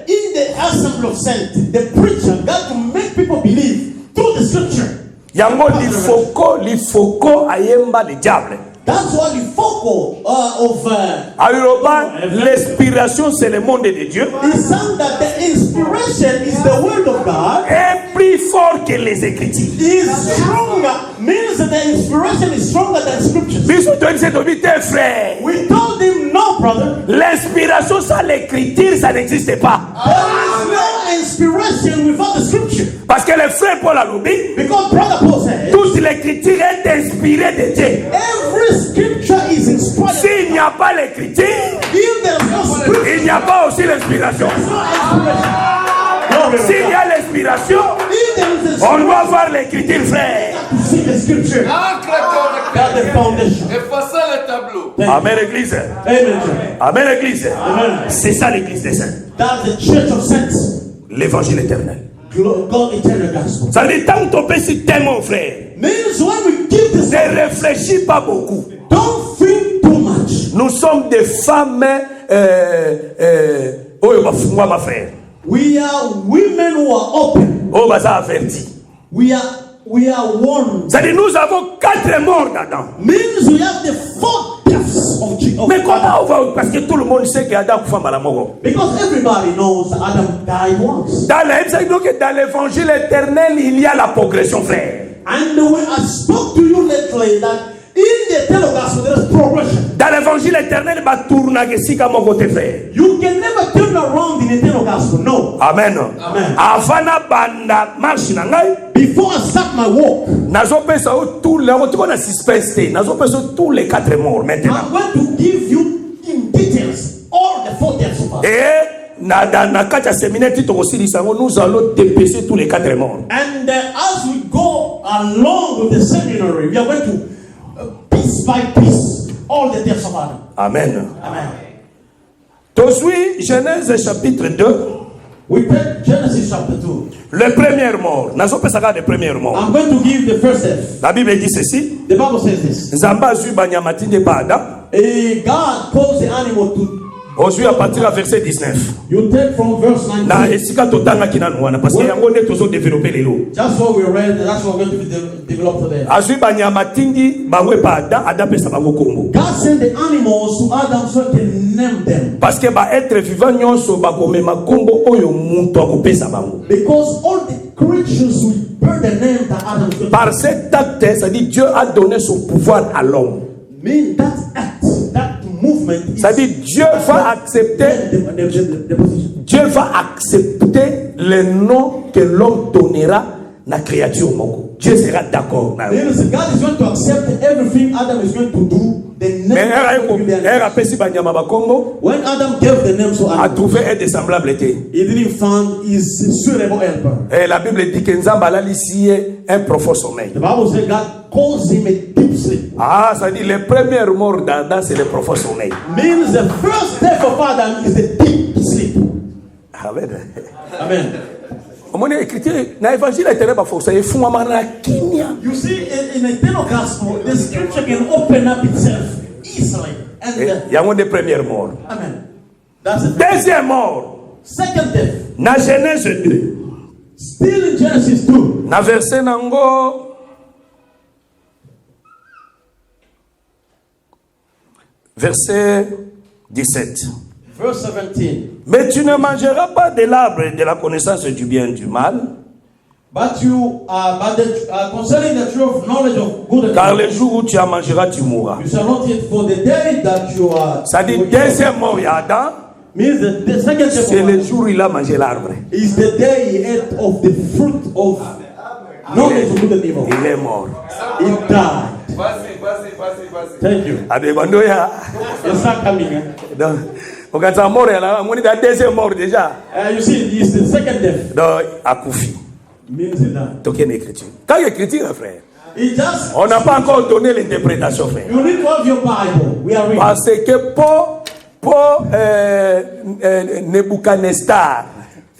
in the assembly of saints, the preacher got to make people believe through the scripture. Yango lifoko ayemba le diable. That's why the focal of Ayoba, l'inspiration c'est le monde de Dieu. is saying that the inspiration is the word of God. Est plus fort que les écritures. Is stronger, means that the inspiration is stronger than scriptures. Biso toyebisi tobi te frère. We told him, no, brother, L'inspiration sans l'écriture, ça n'existe pas. there is no inspiration without the scripture. Parce que le frère Paul a dit, Because brother Paul said, toute l'écriture est inspirée de Dieu. every scripture is inspired. S'il n'y a pas l'écriture, If there is no scripture, il n'y a pas aussi l'inspiration. no inspiration. S'il y a l'inspiration, If there is a on doit voir l'écriture, frère. to see the scripture, Encre ton that's the foundation. Effacer le tableau. Amen, Église. Amen. Amen, Église. Amen. C'est ça l'Église des saints. That's the church of saints. L'évangile éternel. God eternal gospel. Ça veut dire, tant que ton péché t'aime, mon frère, Means when we give this, ne réfléchis pas beaucoup. don't think too much. Nous sommes des femmes, ma frère. We are women who are open. Oh, bah, ça averti. We are warned. Ça dit, nous avons 4 morts d'Adam. Means we have the 4 deaths of Mais comment on va, parce que tout le monde sait qu'Adam fait mal à mort. Because everybody knows that Adam died once. Dans l'évangile éternel, il y a la progression, frère. And the way I spoke to you lately that in the eternal gospel there is progression. Dans l'évangile éternel, bah tourne à mon côté, frère. You can never turn around in the eternal gospel. No. Amen. Amen. Avant na banda marche na ngai, Before I start my walk, nazo pesa tous les nazo pesa tous les 4 morts maintenant. I'm going to give you in details all the 4 deaths of us. Et na kati ya séminaire tito kosilisa ngo nous allons dépêcher tous les 4 morts. And as we go along with the seminary, we are going to piece by piece all the deaths of Adam. Amen. Amen. Tosui Genèse chapitre 2. We take Genesis chapter 2. Le premier mort. Nazo pesa ka le premier mort. I'm going to give the first death. La Bible dit ceci. The Bible says this. Nzamba zui banyama tinde pa Adam. God caused the animal to. Aujourd'hui à partir du verset 19. You take from verse 19. Na esika totanga kinanu wana parce que yango ne tozo développer lelo. Just what we read, that's what we're going to be developed today. Azui banyama tindi bangwe pa Adam, Adam pesa bango kombo. God sent the animals to Adam so he can name them. Parce que ba être vivant nyonso ba komema kombo oyo muntu akopesa bango. Because all the creatures will bear the name that Adam gave. Par cet acte, ça dit Dieu a donné son pouvoir à l'homme. Mean that act, that movement. Ça dit Dieu va accepter. Dieu va accepter le nom que l'homme donnera na créature moko. Dieu sera d'accord. God is going to accept everything Adam is going to do. The name when Adam gave the name to a Adam, trouvé un désemblable été. he didn't find his suitable helper. Et la Bible dit que Nzamba l'a lié un profond sommeil. The Bible says God caused him a deep sleep. Ah, ça dit les premières morts d'Adam c'est le profond sommeil. Means the first death of Adam is the deep sleep. Amen. Amen. You see, in the eternal gospel, the scripture can open up itself easily. And Il y a des premières morts. amen. That's it. Deuxième mort. Second death. Na Genèse 2. Still in Genesis 2. Na verset nango. Verset 17. Verse 17. Mais tu ne mangeras pas de l'arbre de la connaissance du bien et du mal. But concerning the tree of knowledge of good and Car evil, le jour où tu en mangeras, tu mourras. you shall not eat, for the day that you are. Ça dit deuxième mort, il y a Adam. Means the second death C'est le of jour où il a mangé l'arbre. is the day he ate of the fruit of knowledge of good and evil. Il est mort. He died. Thank you. Adebandoya. It's not coming. Donc, on a mort là, on est à deuxième mort déjà. You see, it's the second death. Donc, à Koufi. Means he died. Donc, il y a une écriture. Quand il y a écriture, frère, It just. on n'a pas encore donné l'interprétation, frère. You need to have your Bible. We are reading. Parce que pour Nebuchadnezzar,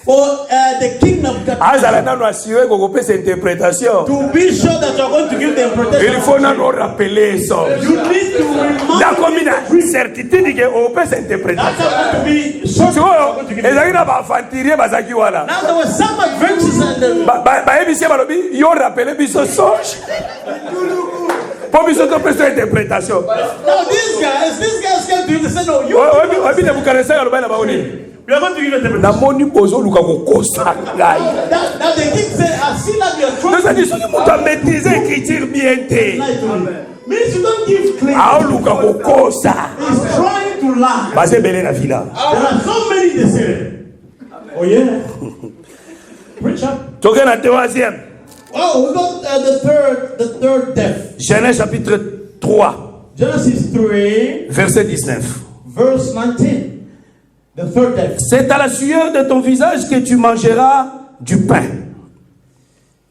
For the kingdom azala nano assuré qu'on peut cette interprétation. to be sure that you are going to give the interpretation. Il faut nano rappeler ça. You need to remind. La commune certitude qu'on peut cette interprétation. That's going to be sure. Tu vois, ezali na ba fantirie bazaki wala. Now there were some adventures and the. Ba ebisie balobi yo rappeler biso songe. Pour biso to peut interprétation. Now these guys came to him and said, no, you. Obi Nebuchadnezzar aloba na baoni. We are going to give you the Na moni bozo luka ko kosa ngai. That the king said, I see that you are trying. Donc ça dit soki mutu a maîtriser écriture bien te. Means you don't give claim. A luka ko kosa. He's trying to lie. Base belé na vila. There are so many they say. Oh yeah. Preach up. Toke na troisième. Oh, we got the third death. Genèse chapitre 3, Genesis 3, verset 19. verse 19. The third death. C'est à la sueur de ton visage que tu mangeras du pain.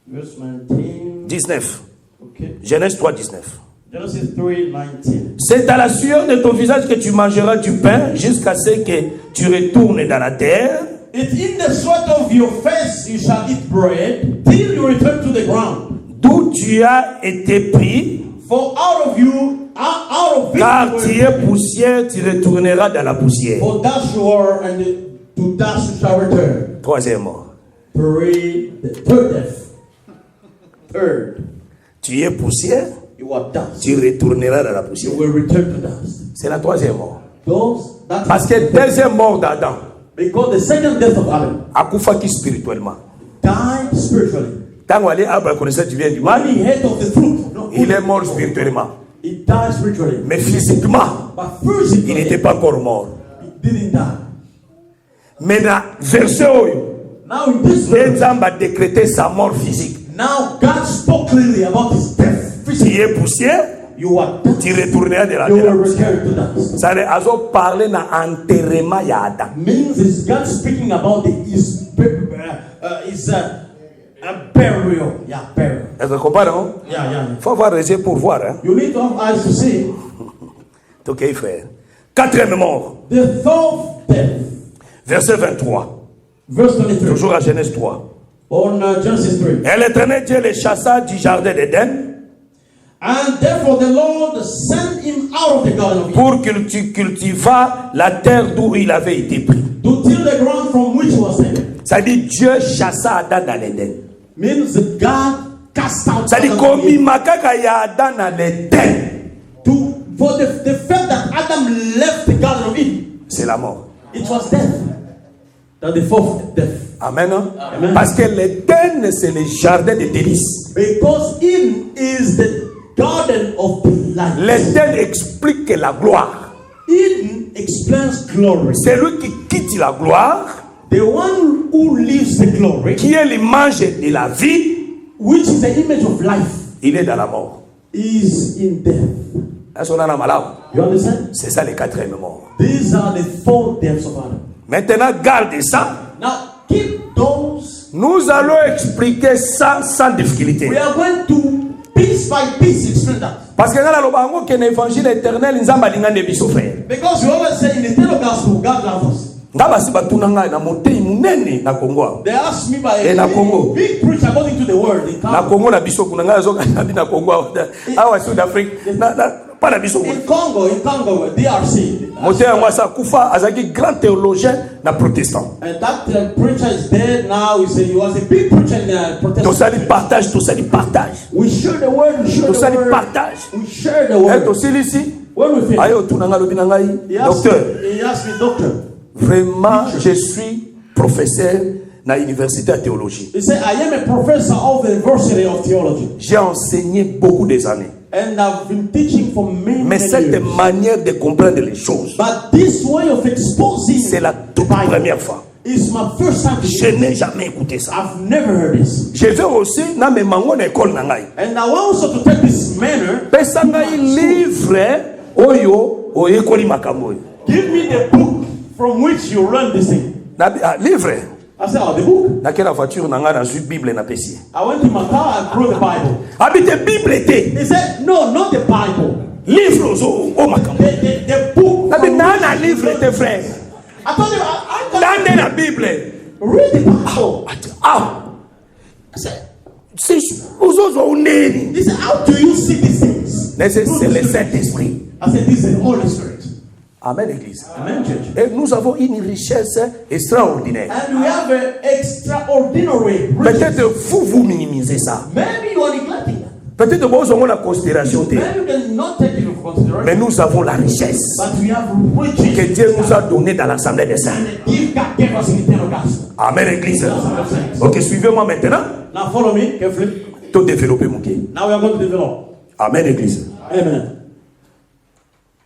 Verse 19. 19. Okay. Genèse 3, 19. Genesis 3:19. C'est à la sueur de ton visage que tu mangeras du pain jusqu'à ce que tu retournes dans la terre. It's in the sweat of your face you shall eat bread till you return to the ground. D'où tu as été pris, For out of you, out of it, car you tu were es taken. poussière, tu retourneras dans la poussière. For dust you are, and to dust you shall return. Troisième mort. Third death. Third, Tu es poussière, you are dust. tu retourneras dans la You poussière. will return to dust. C'est la troisième mort. That's Parce que deuxième mort d'Adam, because the second death of Adam akufaki spirituellement. died spiritually. Tant qu'on allait Abraham connaissait du bien du mal, When he ate of the fruit, no, il est mort spirituellement. he died spiritually. Mais physiquement, But il physically, n'était pas encore mort. he didn't die. Mais dans verset oyo, Now in this verse, Nzambe a décrété sa mort physique. now God spoke clearly about his death. Tu Physically, es poussière, you are dust. tu retourneras de la You will terre. return to dust. Ça veut dire, azo parler na enterrement ya Adam. Means is God speaking about his burial. Yeah, burial. Est-ce que vous comprenez? Hein? Yeah. Il faut avoir les yeux pour voir. Hein? You need to have eyes to see. Ok, frère. Quatrième mort, The fourth death, verset 23. verse 23. Toujours à Genèse 3. On Genesis 3. Et l'Éternel Dieu les chassa du jardin d'Éden And therefore the Lord sent him out of the garden of Eden pour qu'il cultivât la terre d'où il avait été pris. to till the ground from which he was taken. Ça dit Dieu chassa Adam dans l'Éden. Means that God cast out Ça dit Adam from comme Eden. makaka ya Adam dans l'Éden. For the fact that Adam left the garden of Eden, C'est la mort. it was death. That the fourth death. Amen. Hein? Amen. Parce que l'Éden c'est le jardin de délices. Because Eden is the garden of delight. L'Éden explique la gloire. Eden explains glory. C'est lui qui quitte la gloire, The one who leaves the glory, qui est l'image de la vie, which is the image of life, il est dans la mort. is in death. Est-ce qu'on en a malade? You understand? C'est ça les quatrième mort. These are the four deaths of Adam. Maintenant, gardez ça. Now, keep those. Nous allons expliquer ça sans difficulté. We are going to piece by piece explain that. Parce que dans la lobango, que l'évangile éternel, nous avons des biso frère. Because we always say in the eternal gospel, God loves us. Ngaba si batuna ngai na motei munene na Kongo. They asked me by Na Congo. big preacher according to the word in Na Congo. Kongo na biso kuna ngai azoka na Kongo. Awa South Afrique. Pas na biso. In Congo, DRC. Motei yango sa kufa azaki grand théologien na protestant. And that preacher is dead now. He was a big preacher in Protestant. Tout ça partage. We share the word. We share Tout ça the word. partage. We share the Et word. aussi ici, When we finish, ayo tunanga lobi na ngai, he asked docteur. me, doctor. Vraiment, je suis professeur na université de théologie. He said, I am a professor of the University of Theology. J'ai enseigné beaucoup des années. And I've been teaching for many, Mais many cette years. manière de comprendre les choses, But this way of exposing c'est la toute the Bible première fois. is my first time to Je n'ai jamais écouté ça. I've never heard this. Je vais aussi na me mango na école na ngai. And I want also to take this manner. Pesa ngai livre oyo oyekoli makambo. Give me the book from which you learn this thing. Na livre. I said, the book. Na quelle voiture na ngai na suis Bible na pesi. I went to my car and brought the Bible. Habite Bible te. He said, no, not the Bible. Livre ozo o makambo. The book. Na from na which na you livre learn te this. frère. I told him, I Na na Bible. read the Bible. Ah. I said, C'est ozo uneni. he said, how do you see these things? C'est le Saint-Esprit. I said, this is the Holy Spirit. Amen, Église. Amen, church. Et nous avons une richesse extraordinaire. And we have an extraordinary riches. Peut-être vous minimisez ça. Maybe you are neglecting that. Peut-être vous avez la considération. Maybe you cannot take it into consideration. Mais nous avons la richesse But we have riches que Dieu nous a donnée dans l'Assemblée des Saints. and the gift God gave us in eternal gospel. Amen, Église. That's what I'm saying. Ok, suivez-moi maintenant. Now follow me carefully. Tout développer mon cœur. Now we are going to develop. Amen, Église. Amen.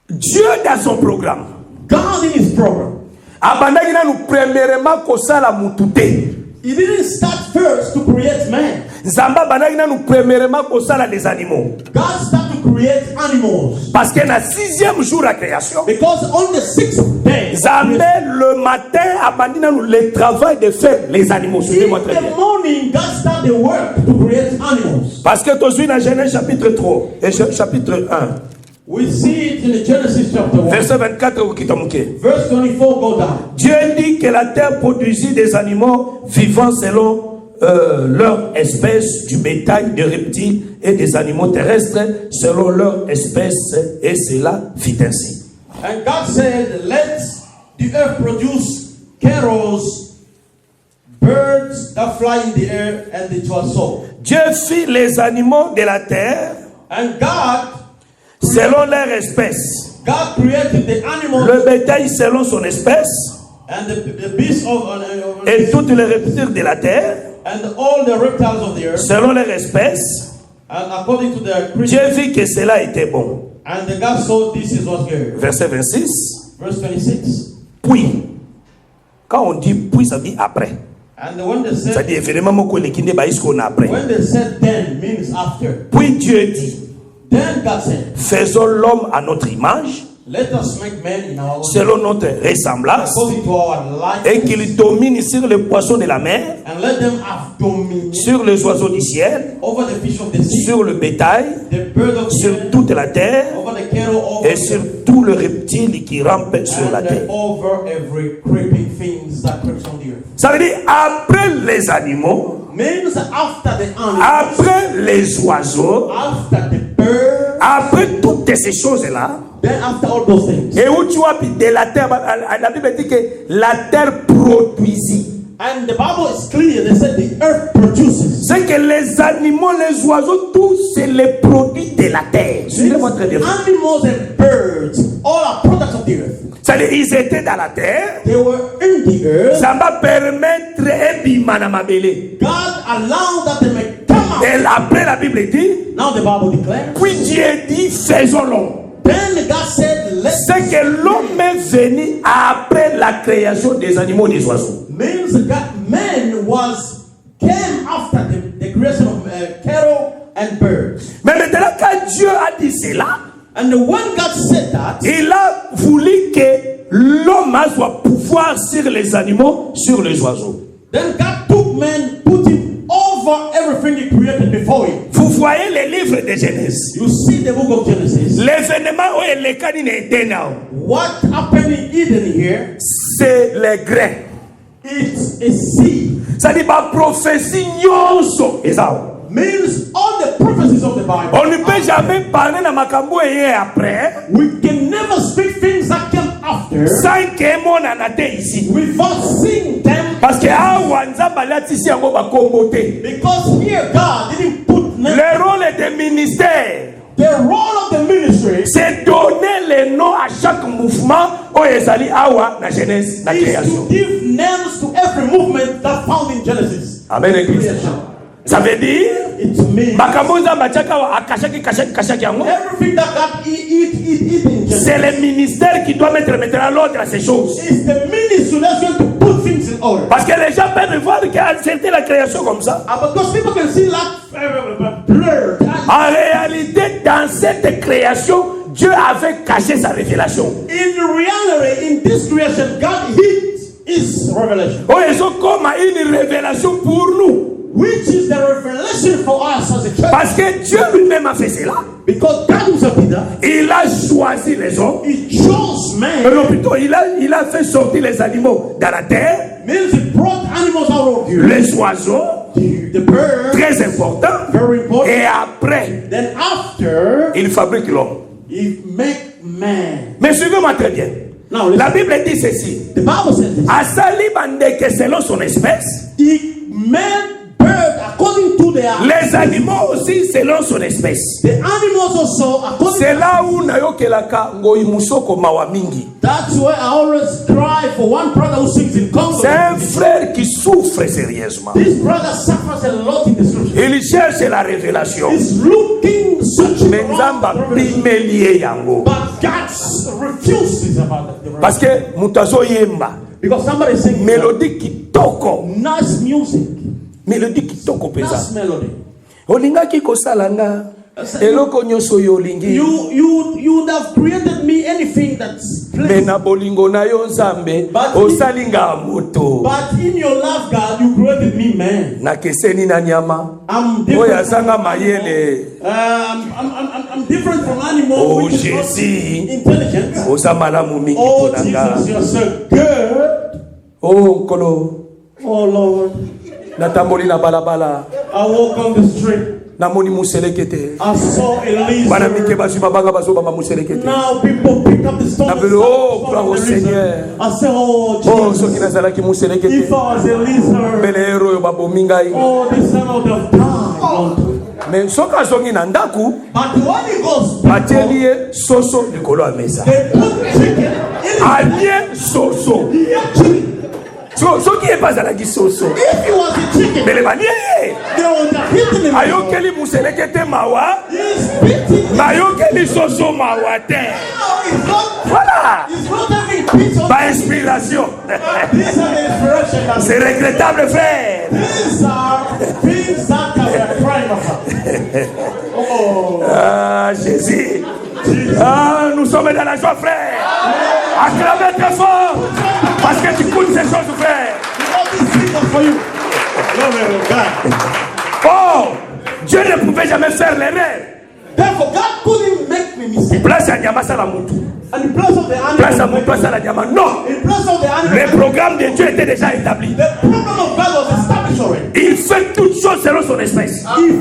Dieu dans son programme. God in his program. Abandaki na nous premièrement kosala mutute. He didn't start first to create man. Nzamba abandaki na nous premièrement kosala des animaux. God started to create animals. Parce que na 6e jour à création, Because on the 6th day, Nzambe le matin abandaki na nous le travail de faire les animaux. in Suivez-moi très bien. the morning, God started the work to create animals. Parce que tu suis dans Genèse chapitre 3 et chapitre 1. We see it in Genesis chapter 1. Verset 24 au Kitamuke. Verse 24 go down. Dieu dit que la terre produisit des animaux vivants selon leur espèce, du bétail, des reptiles et des animaux terrestres selon leur espèce, et cela fit ainsi. And God said, let the earth produce cattle, birds that fly in the air, and it was so. Dieu fit les animaux de la terre And God selon leur espèce, created the animals le bétail selon son espèce, and the beasts et toutes les reptiles de la terre and all the reptiles of the earth, selon leur espèce. and according to their Dieu creation. vit que cela était bon. And the God saw this is what's good. Verset 26. Verse 26. Puis, quand on dit puis, ça dit après. And when they Ça said dit évidemment qu'on a après. when they said then means after. Puis Dieu dit, Then God said, faisons l'homme à notre image, let us make man in our own selon notre ressemblance, according to our et likeness, qu'il domine sur les poissons de la mer, and let them have dominion sur les oiseaux du ciel, over the fish of the sea, sur le bétail, the bird of the sur air, toute la terre, over the cattle, over et sur tout le reptile qui rampe sur la and terre. over every creeping things that creeps on the earth. Ça veut dire, après les animaux, Means after the animals, après les oiseaux, after the bird, après toutes ces choses-là, then after all those things. et où tu vois de la terre, la Bible dit que la terre produisit. And the Bible is clear. They said the earth produces. C'est que les animaux, les oiseaux, tout c'est les produits de la terre. Suivez-moi très bien. Animals and birds, all are products of the earth. C'est-à-dire, ils étaient dans la terre. They were in the earth. Ça va permettre Ebimanamabele. God allowed that they may come out. Et après, la Bible dit, Now the Bible declares. puis Dieu dit, faisons l'homme. Then God said, let C'est que l'homme est venu après la création des animaux et des oiseaux. means God man came after the creation of cattle and birds. Mais maintenant, quand Dieu a dit cela, And when God said that, il a voulu que l'homme soit pouvoir sur les animaux, sur les oiseaux. then God took man, put him over everything he created before him. Vous voyez les livres de Genèse. You see the book of Genesis. L'événement où il est canine était now, What happened in Eden here? c'est les grains. It's a seed. Ça dit ma prophétie nyonso ezao. Means all the prophecies of the Bible. On ne peut jamais parler dans makambo et après We can never speak things that came after sans que mon anate ici. without seeing them. Parce que awa nzamba latisi yango bakombo te. Because here God didn't put names. Le rôle des ministères, The role of the ministry c'est donner les noms à chaque mouvement où ezali awa na Genèse na is création. to give names to every movement that found in Genesis. Amen église. Ça veut dire It means makambo nzamba chaka wa akashaki yango. everything that God eat in Genesis. C'est le ministère qui doit mettre maintenant à l'ordre à ces choses. It's the ministry that's going to put things in order. Parce que les gens peuvent voir que c'était la création comme ça. Because people can see blurred. En réalité, dans cette création, Dieu avait caché sa révélation. In reality, in this creation, God hid His revelation, Oh, ils ont comme une révélation pour nous. which is the revelation for us as a church. Parce que Dieu lui-même a fait cela. Because God himself did that. Il a choisi les hommes. He chose man. Non, plutôt, il a fait sortir les animaux dans la terre. Means he brought animals out of you. Les oiseaux, The bird, très important. very important. Et après, Then after, il fabrique l'homme. he make man. Mais suivez-moi très bien. Now, listen. La Bible dit ceci. The Bible says this. Asali bandeke selon son espèce. He made bird according to their. Les animaux aussi selon son espèce. The animals also according. C'est là où nayokelaka ngoi musoko mawa mingi. That's why I always cry for one brother who sings in Congo. C'est un frère qui souffre sérieusement. This brother suffers a lot in the scripture. Il cherche la révélation. He's looking, searching Mais around nzamba the revelation. primelie yango. But God refuses about the revelation. Parce que mutazo yemba. Because somebody is singing Mélodie kitoko. nice music, Mélodie kitoko nice pesa. melody. Olingaki kosalanga. eloko nyonso yo olingi You would have created me anything that's me pleasant. na bolingo na yo nzambe But osali nga moto But in your love, God, you created me man. nakeseni na nyama I'm oyo different. azanga mayele I'm different from animals. Oh, which is not Jésus. intelligent. oza malamu mingi Oh, mpo na nga Jesus, you're so good. o nkolo Oh, Lord. natamboli na balabala I walk on the street. namoni museleke te I saw a bana mike lizard. bazwi mabanga bazobamba museleke te Now people pick up the stone. Na and velo, start gloire au throwing the lizard. Seigneur. I say, oh, o Jesus. soki nazalaki museleke If I te was a lizard, mbele ero oyo babomi ngai oh, this son would have died. Lord. me soki azongi na ndaku But when he goes, batieli ye soso likolo ya mesa they put chicken in alie soso it. soki ye mpe azalaki soso If he was a chicken, mbele balie ye they would have hit him. ayokeli museleke te mawa He's beating. bayokeli soso mawa te voilà He's not having peace on bainspiration These are the inspiration that c'est regrettable frère these are things that can be crying about. Oh, ah Jésus ah nous sommes dans la joie frère acclamez très fort parce que tu coûtes ces choses frère all these things are for you. Glory to God. oh Dieu ne pouvait jamais faire l'erreur Therefore, God couldn't make me mistake. place ya nyama sala mutu And in place of the place ya animal, mutu asala nyama non in place of the le animal, programme de Dieu était déjà établi the program of God was established already. il fait toutes choses selon son espèce He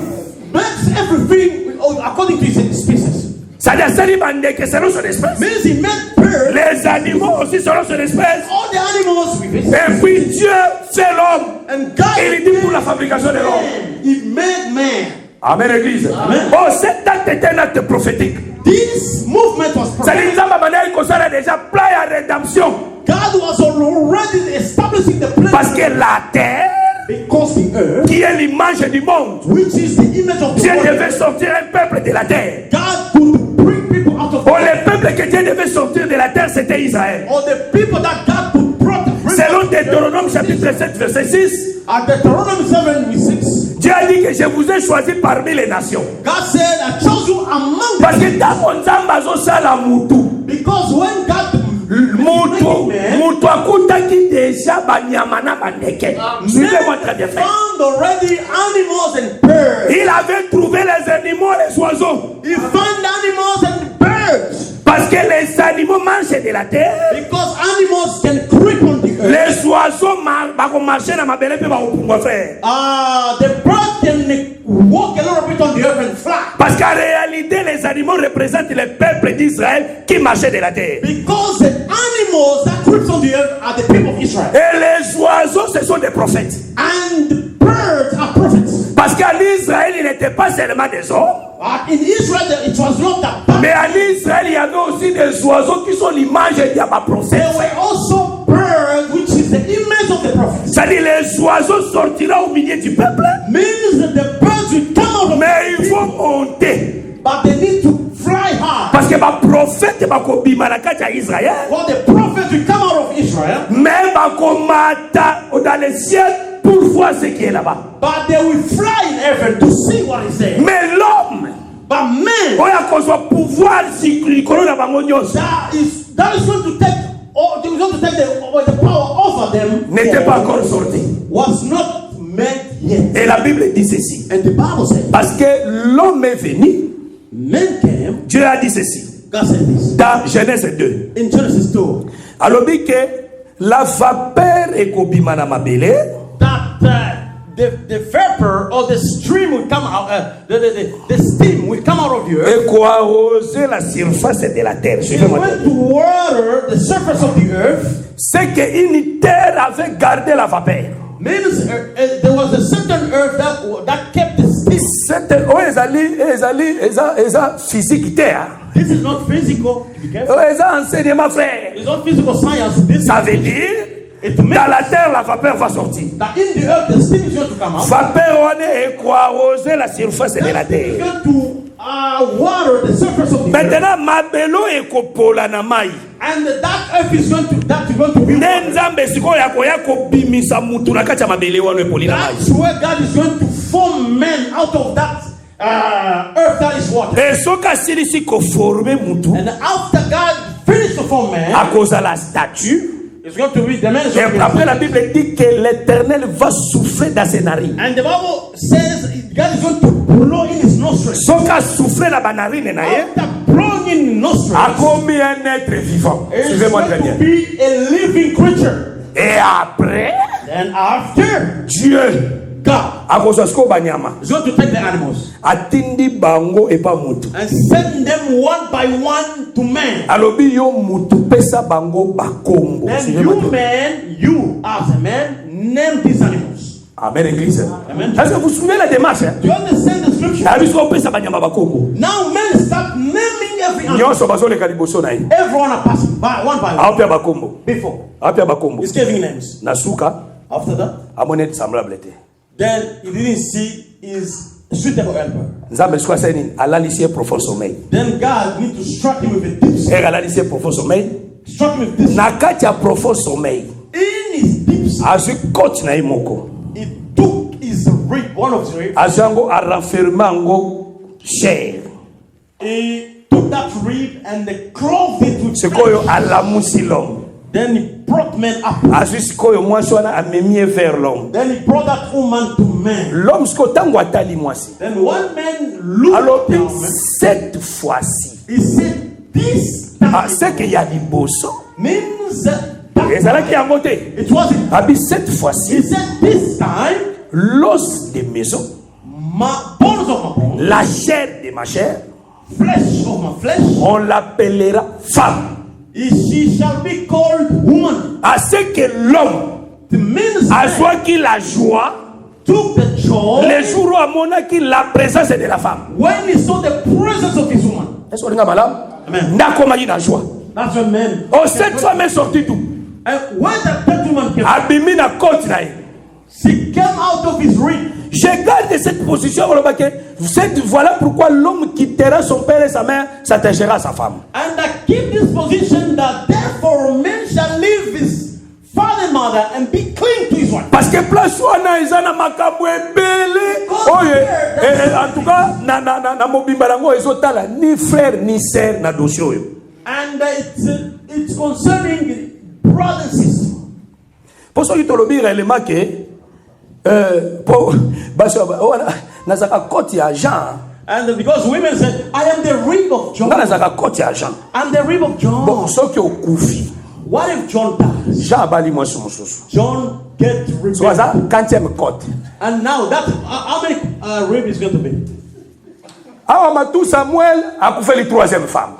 makes everything according to his species. c'est-à-dire asali bandeke selon son espèce Means he made birds, les animaux aussi selon son espèce all the animals with his et puis Dieu fait l'homme and God il dit pour la fabrication de l'homme he made man. amen église oh cet acte est un acte prophétique This movement was c'est prophetic. nzambe abandaki kosala déjà plan ya rédemption God was already establishing the plan parce que la terre because the earth, qui est l'image du monde which is the image of the Dieu world, devait sortir un peuple de la terre God could bring people out of oh le peuple que Dieu devait sortir de la terre c'était Israël or the people that God could bring selon out of the Deutéronome chapitre 7 verset 6 At Deuteronomy 7:6, Dieu a dit que je vous ai choisi parmi les nations God said, I chose you among parce them. que ntango nzambe azosala mutu Because when God mutu akutaki deja banyama na bandeke suivez-moi très bien frère found already animals and birds. il avait trouvé les animaux les oiseaux He found animals and birds. parce que les animaux mangent de la terre Because animals can creep on the earth. les oiseaux bakomarche na mabele mpe bakopungwa frère The bird can walk a little bit on the earth and fly. parce qu'en réalité les animaux représentent le peuple d'Israël qui marchait de la terre Because the animals that creep on the earth are the people of Israel. et les oiseaux ce sont des prophètes And the birds are prophets. parce qu'en Israël il n'était pas seulement des hommes In Israel, it was not that. mais en Israël il y avait aussi des oiseaux qui sont l'image de ma prophète. There were also birds, which is the image of the prophets. C'est-à-dire les oiseaux sortiront au milieu du peuple Means that the birds will come out of mais il faut monter but they need to fly high. parce que ma prophète bakobima na kati ya Israël For the prophets will come out of Israel, mais bakomata dans le ciel pour voir ce qui est là-bas but they will fly in heaven to see what is there. mais l'homme But man, oyo akozwa pouvoir likolo na bango nyonso that is going to take the power over them n'était pas encore sorti was not made yet. et la Bible dit ceci And the Bible says, parce que l'homme est venu men came. Dieu a dit ceci God said this dans Genèse 2 in Genesis 2 alobi que la vapeur ekobima na mabele that the vapor or the stream will come out. The steam will come out of the earth. ekoarroser la surface de la terre. It went to water the surface of the earth. C'est qu'une terre avait gardé la vapeur. Means there was a certain earth that kept the steam. Cette eza physique terre. This is not physical. Be careful. Eza enseignement frère. It's not physical science. This Ça veut dire it dans means la terre la vapeur va sortir. that in the earth the steam is going to come out. Vapeur wana ekoarroser la surface de la That steam is terre. going to water the surface of the earth. Maintenant mabelo ekopola na mai. And that earth is going to be Nde watered. nzambe sikoyo akoya kobimisa mutu na kati ya mabele wana epoli na mai. That's where God is going to form men out of that earth that is water. Et soka silisi ko former mutu. And after God finished to form man, À cause de la statue. it's going to be the man's. Et après la Bible dit que l'Éternel va souffler dans ses narines. And the Bible says God is going to blow in his nostrils. Soka souffler la banarine na ye. After blowing in nostrils, A commis un être vivant. it's Suivez-moi très going bien. to be a living creature. Et après, And after, Dieu God a kosasko banyama. is going to take the animals Atindi bango et pas mutu. and send them one by one to man. Alobi yo mutu pesa bango bakombo. Then Suivez-moi you très bien. man, you as a man, name these animals. Amen, église. Amen. Est-ce que vous suivez la démarche? Do you understand the scripture? Abisko pesa banyama bakombo. Now men start naming every animal. Nyonso bazoleka liboso na ye. Everyone are passing by one by one. Apia bakombo. Before Apia bakombo. he's giving names. Nasuka After that, amone semblable te. then he didn't see his suitable helper. Nzambe siko seni alalisie profond sommeil. Then God need to strike him with a deep sleep. Et alalisie profond sommeil. Struck him with deep sleep. Na kati ya profond sommeil. In his deep sleep, Azwi coach na ye moko. he took his rib, one of his ribs. Azango a renfermer ango chair. He took that rib and they clothed it with Sikoyo flesh. alamusi l'homme. Then he brought men up. Azwi sikoyo mwasi wana amemie vers l'homme. Then he brought that woman to man. L'homme siko tango atali mwasi. Then one man looked Alobi down. cette fois-ci. He said, "This time C'est que ya liboso. means that Ezalaki yango te. it wasn't." Abi cette He fois-ci, said, "This time, l'os de maison, my bones of my bones, la chair de ma chair, flesh of my flesh, on l'appellera femme. she shall be called woman." À ce que l'homme The means a qui la joie, took the joy les jours où amonaki la présence de la femme. when he saw the presence of his woman. Est-ce qu'on a malade? Amen. Nakoma na joie. That's what men. Oh, cette femme est sortie d'où? And when that woman came, Abimi na côte na ye. she came out of his rib. Je garde cette position. Voilà pourquoi l'homme quittera son père et sa mère, s'attachera à sa femme. And I keep this position that therefore man shall leave his father and mother and be clean to his wife. Parce que place wana eza na makambo ebele. Oye, en tout cas na mobimba nango ezotala ni frère ni sœur na dossier oyo. And it's concerning brothers and sisters. Pour ça tolobi réellement que pour baso nazaka côté ya Jean. And because women said, "I am the rib of John." Nga nazaka côté ya Jean. I'm the rib of John. Bon, soki okufi. What if John dies? Jean abali mwasi mosusu. John gets rib. So aza 40e côte. And now that how many rib is going to be? Awa matu Samuel akufeli 3e femme.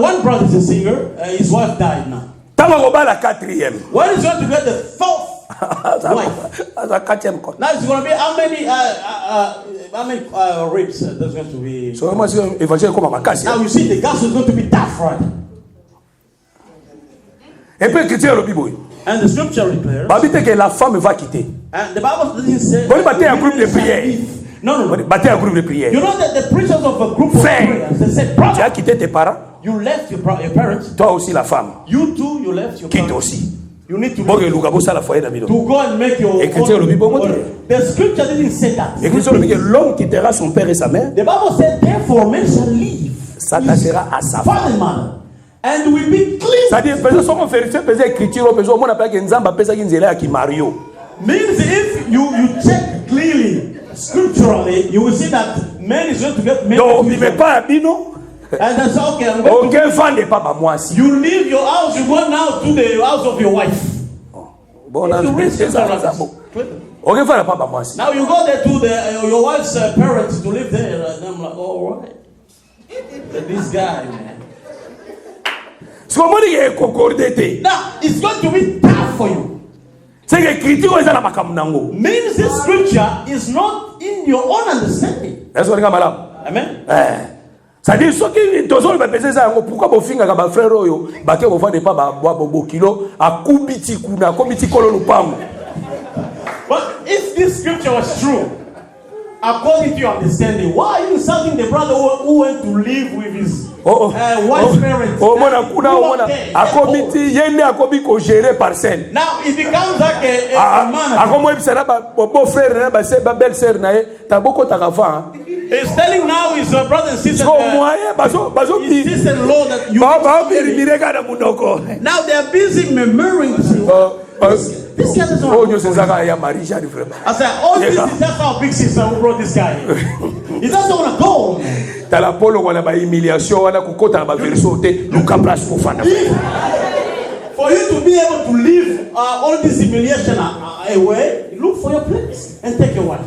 One brother is a singer. His wife died now. Tama kobala 4e. When is going to get the fourth wife? Aza 4e côte. Now it's going to be how many ribs there's going to be. So moi c'est évangile comme makasi. Now you see the gospel is going to be tough, right? Et puis écriture le Bible. And the scripture declares. Babi te que la femme va quitter. And the Bible doesn't say. Bon, bâtir un groupe de prière. No. Bâtir un groupe de prière. You know that the preachers of a group of Frère. prayers, they said, Tu as "Brother, quitté tes parents. you left your parents. Toi aussi la femme. You too, you left your Quitte parents. aussi. You need to Bon que luka bosa la foyer na bino. to go and make your Écriture le Bible montre. The scripture didn't say that. Écriture le Bible l'homme quittera son père et sa mère. The Bible said, "Therefore, man shall leave S'attachera à sa father femme. and mother, and will be clean." C'est-à-dire personne sont vérifier peser écriture peser on appelle que nzamba pesa ki nzela ki Mario. Means if you check clearly scripturally, you will see that man is going to get made. Donc il met pas bino. And that's okay. I'm going Aucun fan n'est pas ba moi si. You leave your house, you go now to the house of your wife. Bon If you read c'est scripture like ça this. bon. Aucun fan n'est pas ba moi si. Now you go there to the your wife's parents to live there, and I'm like, all right. This guy, man. Ce qu'on dit est concordé te. Now it's going to be tough for you. C'est que écriture est dans la makambo nango. Means this scripture is not in your own understanding. Est-ce qu'on est malade? Amen. C'est-à-dire ceux qui toujours ba pesa ça pourquoi bo finga ka ba frère oyo ba ke bo fa de pas ba bo kilo akubiti kuna komiti kolo lupango. But if this scripture was true, according to your understanding, why are you insulting the brother who went to live with his wife's parents? Now it becomes like a man. He's telling now his brother and sister, his sister-in-law that you. Now they are busy murmuring to this guy doesn't want to. I said, oh, this is just our big sister who brought this guy. He doesn't want to go. For you to be able to leave all this humiliation away, look for your place and take your wife.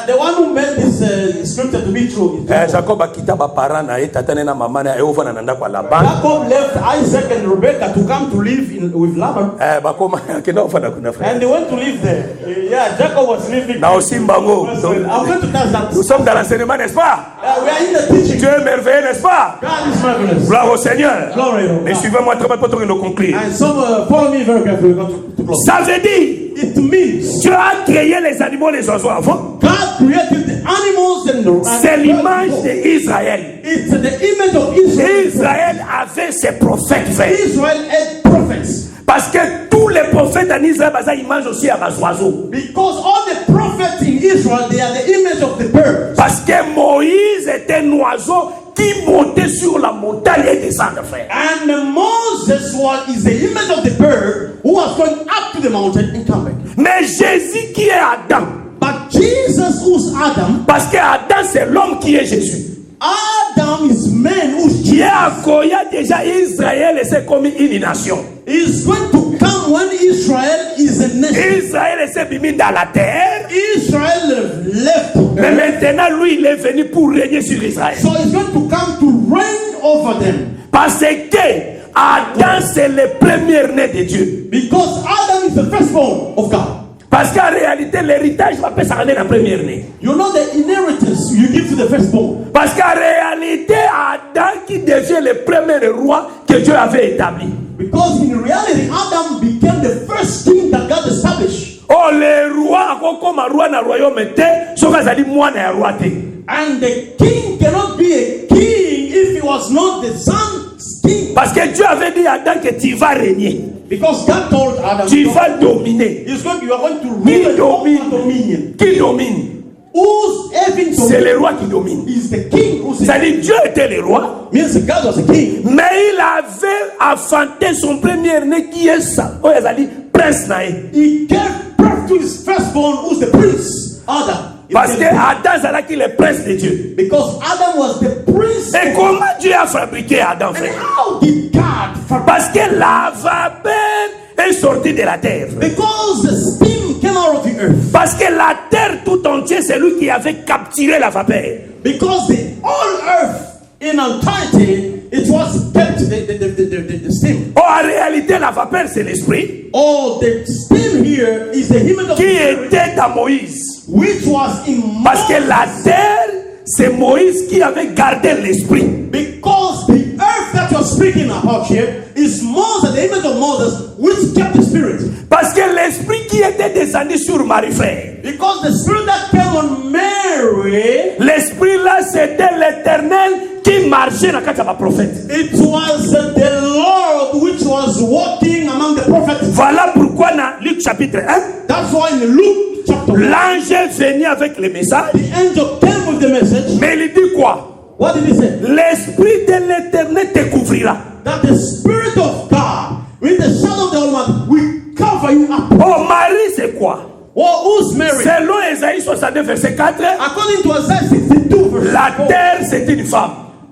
The one who made this scripture to be true is Jacob. Jacob left Isaac and Rebecca to come to live with Laban. And they went to live there. Yeah, Jacob was living. I'm going to tell that. Nous sommes dans l'enseignement, n'est-ce pas? We are in the teaching. Dieu est merveilleux, n'est-ce pas? God is marvelous. Gloire au Seigneur. Glory. Mais suivez-moi très bien pour nous conclure. And some follow me very carefully. To close. Ça veut dire, it means Dieu a créé les animaux, les oiseaux avant. God created the animals and the. C'est l'image d'Israël. It's the image of Israel. Israël avait ses prophètes verts. Israel had prophets. Parce que tous les prophètes en Israël, ils mangent aussi à des oiseaux. Because all the prophets in Israel, they are the image of the birds. Parce que Moïse était un oiseau qui montait sur la montagne et descendait, frère. And Moses is the image of the bird who was going up to the mountain and come back. Mais Jésus qui est Adam. But Jesus who's Adam. Parce que Adam c'est l'homme qui est Jésus. Adam is man who's Jesus. Qui a accueilli déjà Israël et c'est comme une nation. He's going to come when Israel is a nation. Israël s'est mis dans la terre. Israel left. Mais maintenant lui il est venu pour régner sur Israël. So he's going to come to reign over them. Parce que Adam c'est le premier-né de Dieu. Because Adam is the firstborn of God. Parce qu'en réalité, l'héritage va pas s'arrêter la première année. You know the inheritance you give to the firstborn. Parce qu'en réalité, Adam qui devient le premier roi que Dieu avait établi. Because in reality, Adam became the first king that God established. Oh, le roi, comme un roi dans le royaume était, sauf qu'il a dit moi n'a roi té. And the king cannot be a king if he was not the son's king. Parce que Dieu avait dit à Adam que tu vas régner. Because God told Adam, tu vas dominer. You are going to rule over dominion. Qui domine? Who's having dominion? C'est le roi qui domine. Is the king who's c'est-à-dire Dieu était le roi. Means God was a king. Mais il avait enfanté son premier-né qui est ça. Oh, il a dit prince naï. He gave birth to his firstborn who's the prince, Adam. Parce que Adam c'est le prince de Dieu. Because Adam was the prince. Et comment Dieu a fabriqué Adam, frère? How did God fabricate? Parce que la vapeur est sortie de la terre. Because the steam came out of the earth. Parce que la terre tout entière c'est lui qui avait capturé la vapeur. Because the whole earth in entirety it was kept the steam. Oh, en réalité la vapeur c'est l'esprit. Oh, the steam here is the image of qui était dans Moïse. Which was in Moses. Parce que la terre, c'est Moïse qui avait gardé l'esprit. Because the earth that you're speaking about here is Moses, the image of Moses, which kept the spirit. Parce que l'esprit qui était descendu sur Marie, frère. Because the spirit that came on Mary. L'esprit là, c'était l'Éternel qui marchait dans le prophète. It was the Lord which was walking among the prophets. Voilà pourquoi dans Luc chapitre 1. That's why in Luke. L'ange est venu avec le message. The angel came with the message. Mais il dit quoi? What did he say? L'esprit de l'Éternel te couvrira. That the spirit of God, with the shadow of the Almighty, will cover you up. Oh, Marie, c'est quoi? Oh, who's Mary? Selon Ésaïe 62 verset 4. According to Isaiah 62 verset 4. La terre c'est une femme.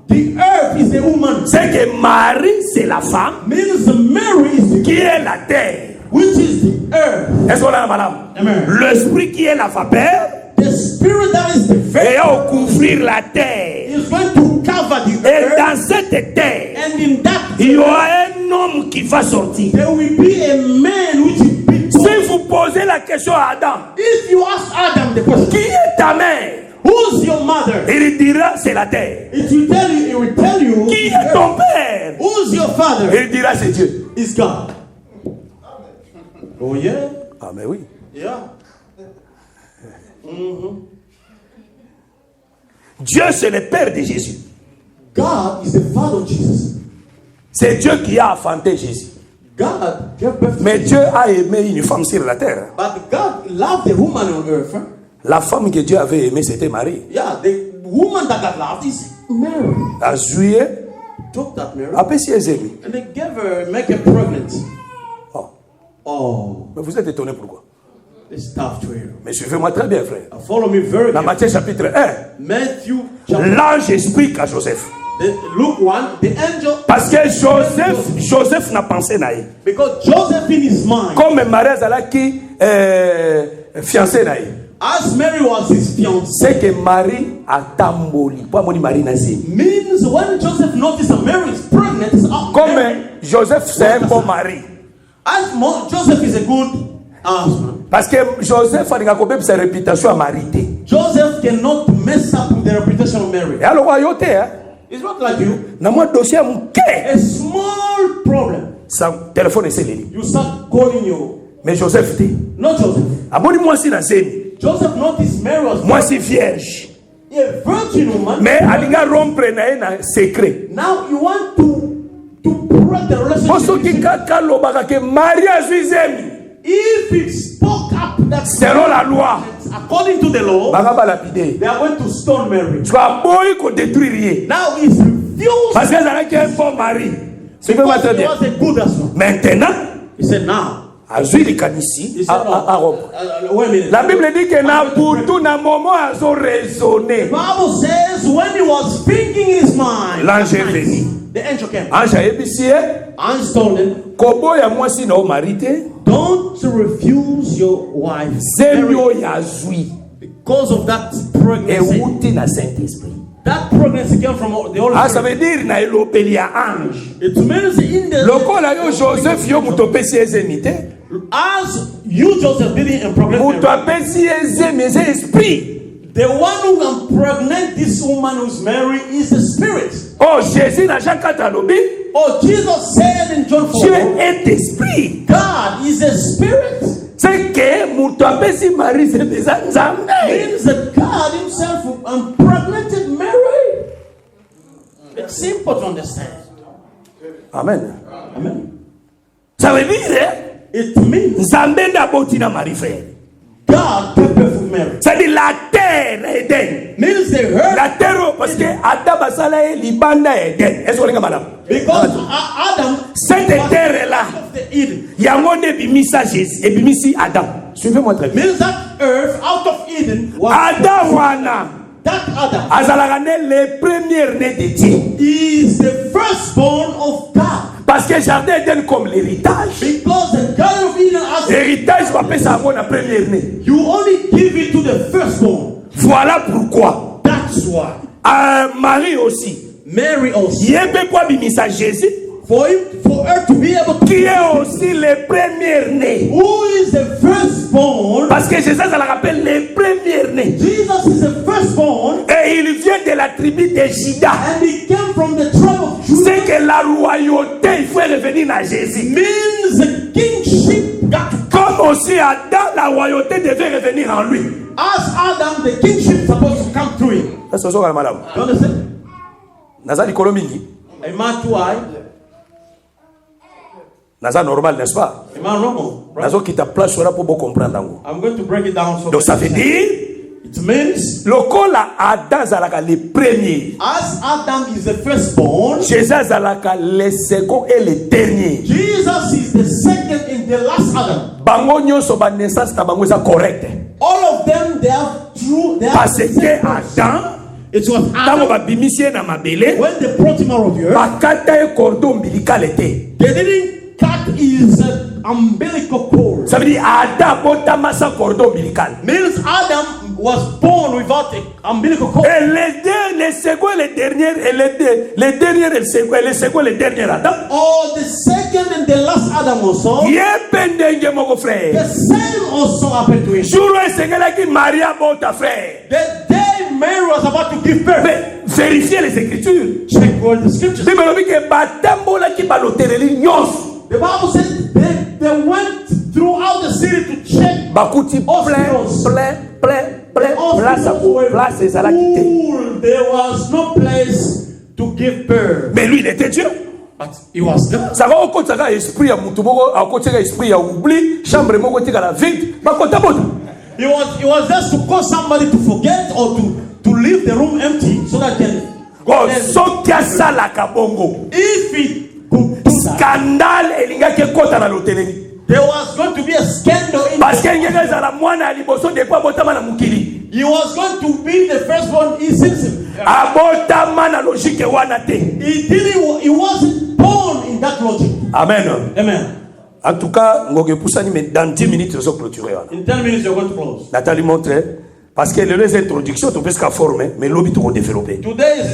The earth is a woman. C'est que Marie c'est la femme. Means Mary is the qui est la terre. Which is the earth. Est-ce qu'on a madame? Amen. L'esprit qui est la vapeur. The spirit that is the et à couvrir la terre. Is going to cover the et earth. Dans cette terre, and in that il y aura un homme qui va sortir. There will be a man which will be born. Si vous posez la question à Adam, if you ask Adam the question, qui est ta mère? Who's your mother? Il dira c'est la terre. It will tell you. Qui est ton père? Who's your father? Il dira c'est Dieu. It's God. Oh yeah. Ah mais oui. Yeah. Dieu, c'est le Père de Jésus. God is the father of Jesus. C'est Dieu qui a enfanté Jésus. God gave birth to Mais Jesus. Dieu a aimé une femme sur la terre. But God loved the woman on earth. Huh? La femme que Dieu avait aimée, c'était Marie. Yeah, the woman that God loved is Mary. A juillet, Took that Mary après si elle aimée. and they gave her, make her pregnant. Oh. Oh, Mais vous êtes étonné pourquoi? it's tough to hear. Mais suivez-moi très bien, frère. Follow me very Dans carefully. Matthieu chapitre 1, Matthew chapter. l'ange explique à Joseph. Luke 1, the angel. Parce que Joseph n'a pensé naïe. Because Joseph in his mind, Comme Marie Zalaki fiancé naïe. as Mary was his fiancée, C'est que Marie a tamboli. Pas mon Marie nazi. means when Joseph noticed that Mary is pregnant, it's up Comme Mary. Joseph c'est un bon mari. As Joseph is a good husband. Parce que Joseph a une sa réputation à marité. Joseph cannot mess up with the reputation of Mary. Et alors royauté hein. It's not like you. Na moi dossier mon A small problem. Sa téléphone est scellé. You start calling you. Mais Joseph dit, Not Joseph. aboni moi si na zemi. Joseph noticed Mary was Moi si vierge. a virgin woman. Mais alinga rompre na secret. Now you want to break the relationship. Poso ki kaka lobaka ke Maria zemi. If it spoke up that Selon la loi. according to the law, Baka ba lapide. they are going to stone Mary. Tu vas boy ko détruire. Now he's refused. Parce que ça qui est un bon mari. C'est pas Because très he bien. was a good husband. Maintenant, He said, now. à Jules Kanissi, He said, no. à Rome. Wait a minute. La Bible dit que na butu na moment a so raisonné. The Bible says when he was thinking in his mind, L'ange est venu. the angel came. Ange a ébissé. Ange told him, Kobo ya mwasi na o marité. don't refuse your wife Zemio ya zui. because of that Et pregnancy. outi na Saint-Esprit. That pregnancy came from the Holy Ah, ça Spirit. veut dire na elopeli ya ange. It means in the Lokola yo Joseph yo muto pesi ezemite. as you Joseph didn't impregnate Muto Mary, apesi ezemi eze esprit. the one who impregnate this woman who's Mary is the spirit. Oh, Jésus na Jean 4 alobi. Oh, Jesus said in John 4, Dieu est esprit. God is a spirit. C'est que muto apesi Marie c'est des nzambe. Means that God himself impregnated Mary. It's simple to understand. Amen. Amen. Ça veut dire, It means Nzambe d'aboti na Marie frère. God gave birth to Mary. C'est-à-dire la terre Eden. Means the earth, La terre parce que Adam basala e libanda Eden. Est-ce que vous madame? because Adam Cette terre là, of the Eden. yango ne bimisa Jésus, et bimisi Adam. Suivez-moi très bien. Means that earth out of Eden was Adam wana that Adam azalaka ne le premier né de Dieu. is the firstborn of God. Parce que jardin Eden comme l'héritage. Because the Garden of Eden has Héritage va appeler ça na premier né. you only give it to the firstborn. Voilà pourquoi. That's why Marie aussi. Mary also Yebe kwa bimisa Jésus. for her to be able to Qui est aussi le premier né. who is the firstborn. Parce que Jésus, ça le rappelle le premier né. Jesus is the firstborn Et il vient de la tribu de Juda. and he came from the tribe of Judah. C'est que la royauté, il faut revenir à Jésus. Means the kingship got to Comme aussi Adam, la royauté devait revenir en lui. as Adam, the kingship supposed to come through him. Est-ce que vous madame? You understand? Naza likolo mingi. A man too high, Naza normal, n'est-ce pas? a man normal. Right? Nazo qui t'a place pour beaucoup comprendre. I'm going to break it down. So Donc ça veut dire, it means lokola Adam zalaka le premier. as Adam is the firstborn, Jésus zalaka le second et le dernier. Jesus is the second and the last Adam. Bango nyonso ba naissance na bango eza correct. All of them, they have true. They have Parce que Adam, it was tango Adam babimisie na mabele, when they brought him out of the earth. bakata e cordon ombilical ete. They didn't cut his umbilical cord. Ça veut dire Adam botama sa cordon ombilical. Means Adam was born without an umbilical cord. Et le second et le dernier, et le dernier et le second et le dernier Adam. Or the second and the last Adam also. Yependenge moko The frère. same also happened to him. Jour où esengelaki Maria bota frère. The day Mary was about to give birth, Mais vérifiez les écritures. check all the scriptures. Bible lobi ke batambolaki baloteleli nyonso. The Bible says they went throughout the city to check Bakuti plein, hospitals. plein, plein, place ezalaki te. There was no place to give birth. Mais lui, il était Dieu. But he was God. Ça va au ça esprit à mutumo, à côté esprit à oubli, chambre moko tika la vide, ba kota boto. It was just to cause somebody to forget or to leave the room empty so that can. Go so kia sala kabongo. If it could do that, scandale elinga ke kota na loteleni. there was going to be a scandal in parce que ngenge za la mwana aliboso de kwa botama na mukili. He was going to be the firstborn in Simpson. Abotama na logique wana te. He wasn't born in that logic. Amen. Amen. En tout cas, ngoge poussani mais dans 10 minutes je vais clôturer. In 10 minutes you're going to close. Nathalie montre parce que les introductions tu peux se former mais l'objet tu développer.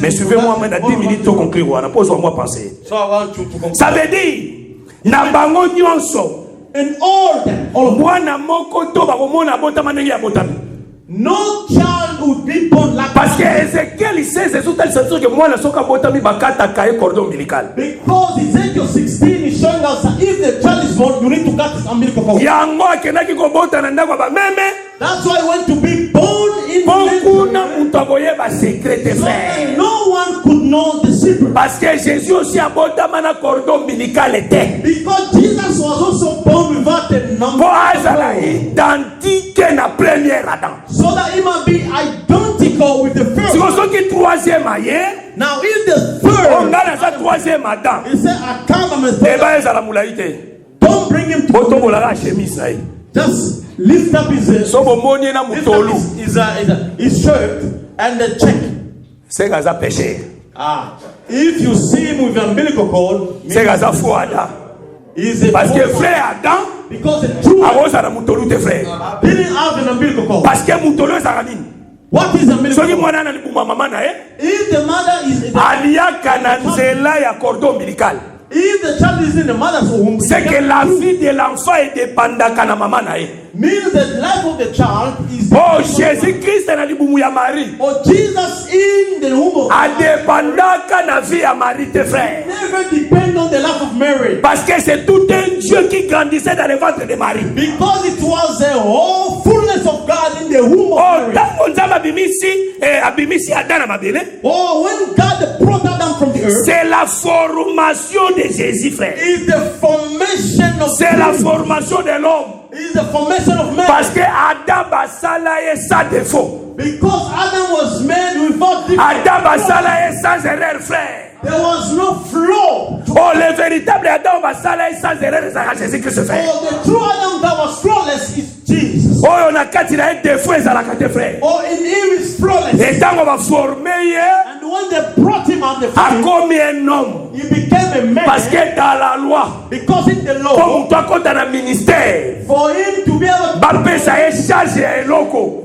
Mais suivez-moi maintenant 10 minutes pour conclure. On a posé moi penser. So I want you to conclude. Ça veut dire na bango nyonso in all mwana moko to bakomona botama ndenge ya botami. No child would be born like parce que Ezekiel 16 c'est que mwana soka botami bakata kae cordon ombilical. Because Ezekiel 16 is showing us that if the child is born, you need to cut his umbilical cord. Yango akenaki kobota na ndako ba meme. That's why he went to be born in Bokuna mutaboye ba secret de frère. No one could know the secret. Parce que Jésus aussi a botama na cordon ombilical était. Because Jesus was also born without a number. Pour azala identique na première Adam. So that he might be identical with the first. Si vous êtes troisième aye. Now if the third. On a sa troisième Adam. He said, I come and third. Eba ezala mulaite. Don't bring him to. Boto bola chemise na ye. Just lift up his. So bomoni na mutolu. His shirt and the check. C'est gaza péché. If you see him with an umbilical cord, c'est gaza fou Adam. Parce que frère Adam. Because the true didn't have an umbilical cord. Parce que mutolu ezala nini? What is umbilical cord? Mwana na libuma mama na ye. If the mother is aliaka na nzela ya cordon ombilical. If the child is in the mother's womb, c'est que la vie de l'enfant est dépendante na maman na ye. Means the life of the child is. Oh Jésus-Christ na libumu ya Marie. Oh Jesus in the womb of. A dépendant na vie ya Marie tes frères. Never depend on the life of Mary. Parce que c'est tout un Dieu qui grandissait dans le ventre de Marie. Because it was the whole fullness of God in the womb of Mary. Oh tango abimisi Adam na mabele. Oh when God brought Adam from the earth. C'est la formation de Jésus frère. Is the formation of. C'est la formation de l'homme. Is the formation of man. Parce que Adam basala est sans défaut. Because Adam was made without defect. Adam basala est sans erreur frère. There was no flaw. Oh le véritable Adam basala est sans erreur c'est Jésus-Christ frère. Oh the true Adam that was flawless is Jesus. Oh on a quatre il a un défaut ezalaka te frère. Oh in him is flawless. Et tant on va former and when they brought him out the a commis un homme. He became a man. Parce que dans la loi. Because in the law. Comme toi quand dans le ministère. For him to be able. Bapé ça est chargé un loco.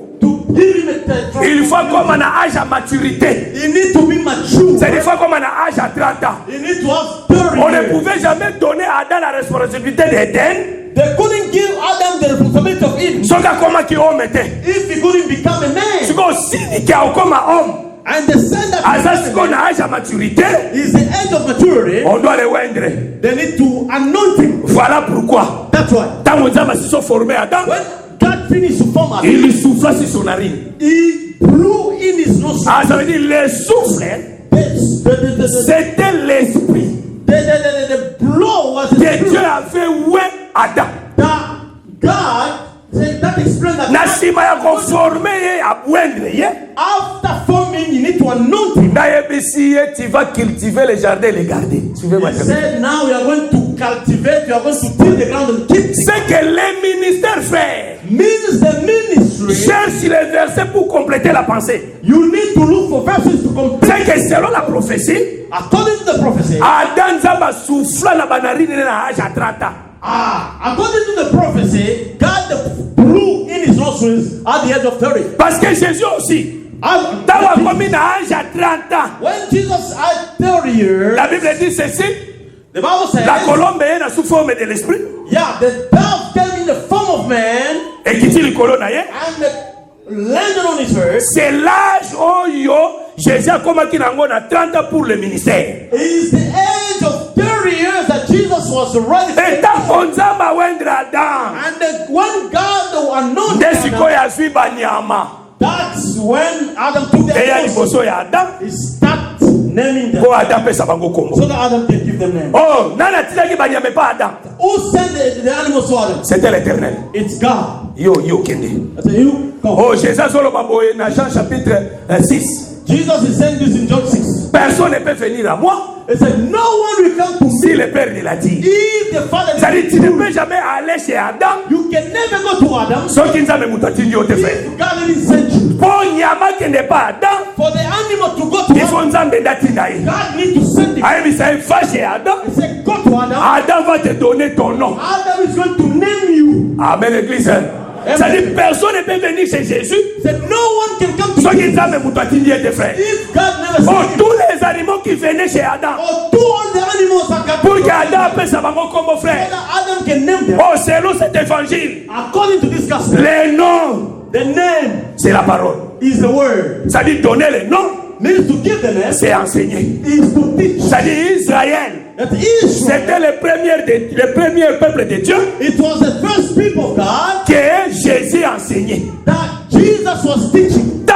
Il faut comme un âge à maturité. You need to be mature. C'est une fois comme un âge à 30 ans. You need to have 30 on ne pouvait jamais donner à Adam la responsabilité d'Éden. They couldn't give Adam the responsibility of Eden. Soka comment qui homme était. If he couldn't become a man. C'est comme si qui a comme un homme. And the son that Asas qu'on a âge à maturité. Is the age of maturity. On doit le oindre. They need to anoint him. Voilà pourquoi. That's why. Tant on a se sont formés Adam. When God finished to form Adam. Il lui souffla sur son narine. He blew in his nostrils. Ah, ça veut dire le souffle. C'était l'esprit. The blow was the que Dieu avait oué Adam. That explains that. Nasima ya conformer à ouendre. After forming, you need to anoint him. Tu vas cultiver les jardins et les garder. Suivez-moi. He said, now we are going to cultivate, we are going to till the ground and keep. C'est que les ministères frères. Means the ministry. Cherche les versets pour compléter la pensée. You need to look for verses to complete. C'est que selon la prophétie. According to the prophecy. Adam zamba souffla la banarine na âge à 30 ans. According to the prophecy, God blew in his nostrils at the age of 30. Parce que Jésus aussi. Dans la commune à âge à 30 ans. When Jesus had 30 years. La Bible dit ceci. The Bible says. La colombe est sous forme de l'esprit. Yeah, the dove came in the form of man. Et qui dit le colonne ailleurs. And landed on his head. C'est l'âge où Jésus a commencé à 30 ans pour le ministère. It is the age of 30 years that Jesus was ready. Et tant qu'on zamba wendre Adam. And when God anointed Desiko ya zwi banyama. That's when Adam took the Et ya animals. liboso ya Adam. He started naming them Ko Adam pesa bango kombo. so that Adam can give them names. Oh, nana tilaki banyame pas Adam. Who sent the animals to Adam? C'était l'Éternel. It's God. Yo kende. I said, you come. Oh, Jésus solo bamboye na Jean chapitre 6. Jesus is saying this in John 6. Personne ne peut venir à moi He said, no one will come to me si le Père ne l'a dit. if the Father Ça dit, didn't tu ne do peux it. jamais aller chez Adam. You can never go to Adam Sauf qu'il n'a même pas dit au te fait. if God didn't send you. Pour Nyama qui n'est pas Adam, For the animal to go to il Adam, faut Nzambe d'Atinaï. God needs to send him. Aïe, ça va chez Adam. He said, go to Adam. Adam va te donner ton nom. Adam is going to name you. Amen, l'église. Ça dit, personne ne peut venir chez Jésus. He said, no one can come to Sauf qu'il you n'a même pas dit te fait. if God never Pour sent him. tous les animaux qui venaient chez Adam, Or to all the animals that can pour come to qu'Adam puisse avoir comme so frère. that Adam can name them. Oh, selon cet évangile, According to this gospel, les noms, the name c'est la parole. is the word. Ça dit, donner les noms, Means to give the name c'est enseigner. is to teach. Ça dit, Israël, That Israel, c'était le premier peuple de Dieu it was the first people of God que Jésus enseignait. that Jesus was teaching. Dans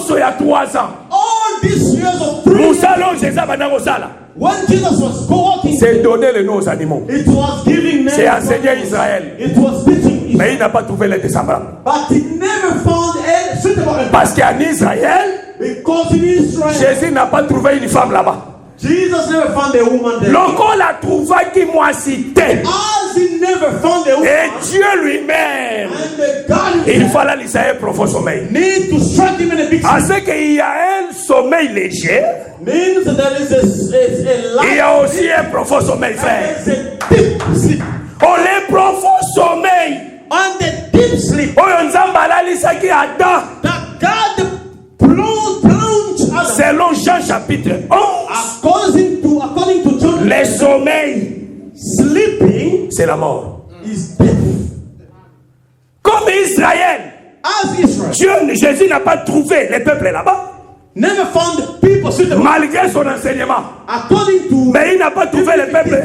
il y a 3 ans, All these years of 3 years, Moussalo, Jésus, Banagosala, when Jesus was walking, c'est donner les noms aux animaux. it was giving names. C'est enseigner Israël. It was teaching Israel. Mais il n'a pas trouvé les semblables. But he never found a suitable helper. Parce qu'en Israël, Because in Israel, Jésus n'a pas trouvé une femme là-bas. Jesus never found a woman there. Lorsqu'on l'a trouvé qui m'a cité, As he never found a woman, et Dieu lui-même, and the God il himself fallait l'Israël profond sommeil. need to strike him in a big À ce qu'il y a un sommeil léger, means that there is a il y light a aussi un profond sommeil, frère. and a deep sleep. Oh, les profonds sommeil. And the deep sleep Oh, Nzamba alalisaki Adam. that God plunged Adam. Selon Jean chapitre 11, According to John, le sommeil, sleeping c'est la mort. is death. Comme Israël, As Israel Jésus n'a pas trouvé les peuples là-bas, never found people suitable. malgré son enseignement. According to, Mais il n'a pas trouvé les peuples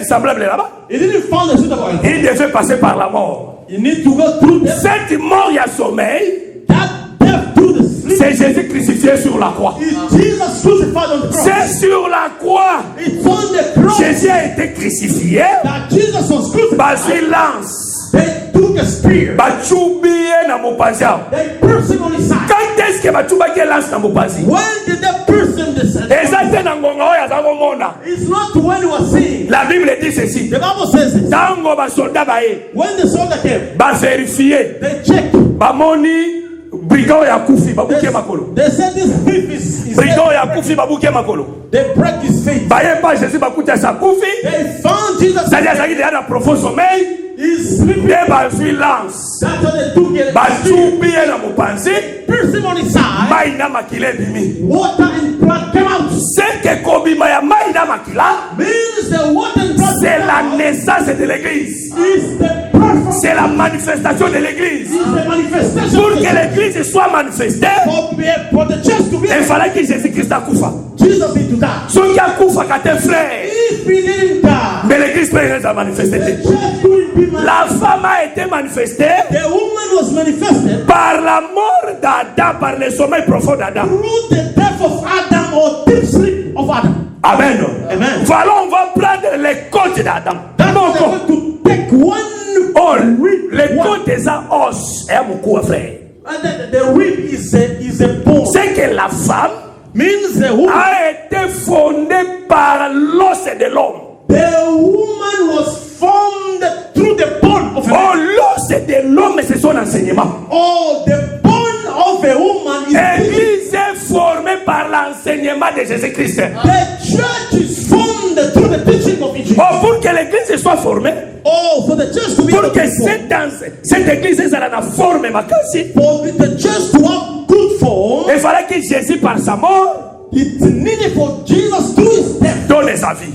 semblables là-bas. he didn't find a suitable. Il devait passer par la mort. You need to go through death. Cette mort, il y a sommeil, That death through the sleep c'est Jésus crucifié sur la croix. is Jesus crucified on the cross. C'est sur la croix. It's on the cross Jésus a été crucifié that Jesus was crucified. par une lance. They took a spear. Bachubiye na mopanzi. They pierced him on his side. Quand est-ce que bachubaki lance na mopanzi? When did they pierce him this side? Eza na ngonga oyo aza komona. It's not when he was seeing. La Bible dit ceci. The Bible says it. Tango basoldat baye, When the soldier came, bavérifie, they checked. bamoni brigand ya kufi babuke makolo. They said this thief is Brigand ya kufi babuke makolo. They break his face. Baye pa Jésus bakuta sa kufi. They found Jesus. C'est-à-dire ça qu'il y a un profond sommeil. He's sleeping. De bazui lance. That's what they took it. Bachubiye na mopanzi. Pierced him on his side. Mai na makile bimi. Water and blood came out. C'est que kobima ya mai na makila. Means the water and blood C'est came la out. naissance de l'église. Is the perfect. C'est la manifestation de l'église. Is the manifestation. Pour of que the- l'église soit manifestée, for the church to be. il fallait que Jésus-Christ akufa. Jesus need to die. Soki akufa kate frère, If he didn't die, mais l'église peut être manifestée. the church couldn't be manifested. La femme a été manifestée The woman was manifested par la mort d'Adam, par le sommeil profond d'Adam. through the death of Adam or deep sleep of Adam. Amen. Amen. Voilà, on va prendre les côtes d'Adam. That's Non, why they're going to take one oh, rib. les one- côtes des os, et mon coup, frère. And the rib is a bone. C'est que la femme Means the woman. a été fondée par l'os de l'homme. The woman was formed through the bone of a Oh, man. l'os de l'homme, c'est son enseignement. Oh, the bone of a woman is L'église est formée par l'enseignement de Jésus-Christ. the church is formed through the teaching of Jesus. Oh, pour que l'église soit formée, Oh, for the church to be pour able que to form, cette église soit la forme makasi, for the church to have good form, il fallait que Jésus, par sa mort, it's needed for Jesus to his death, donne sa vie.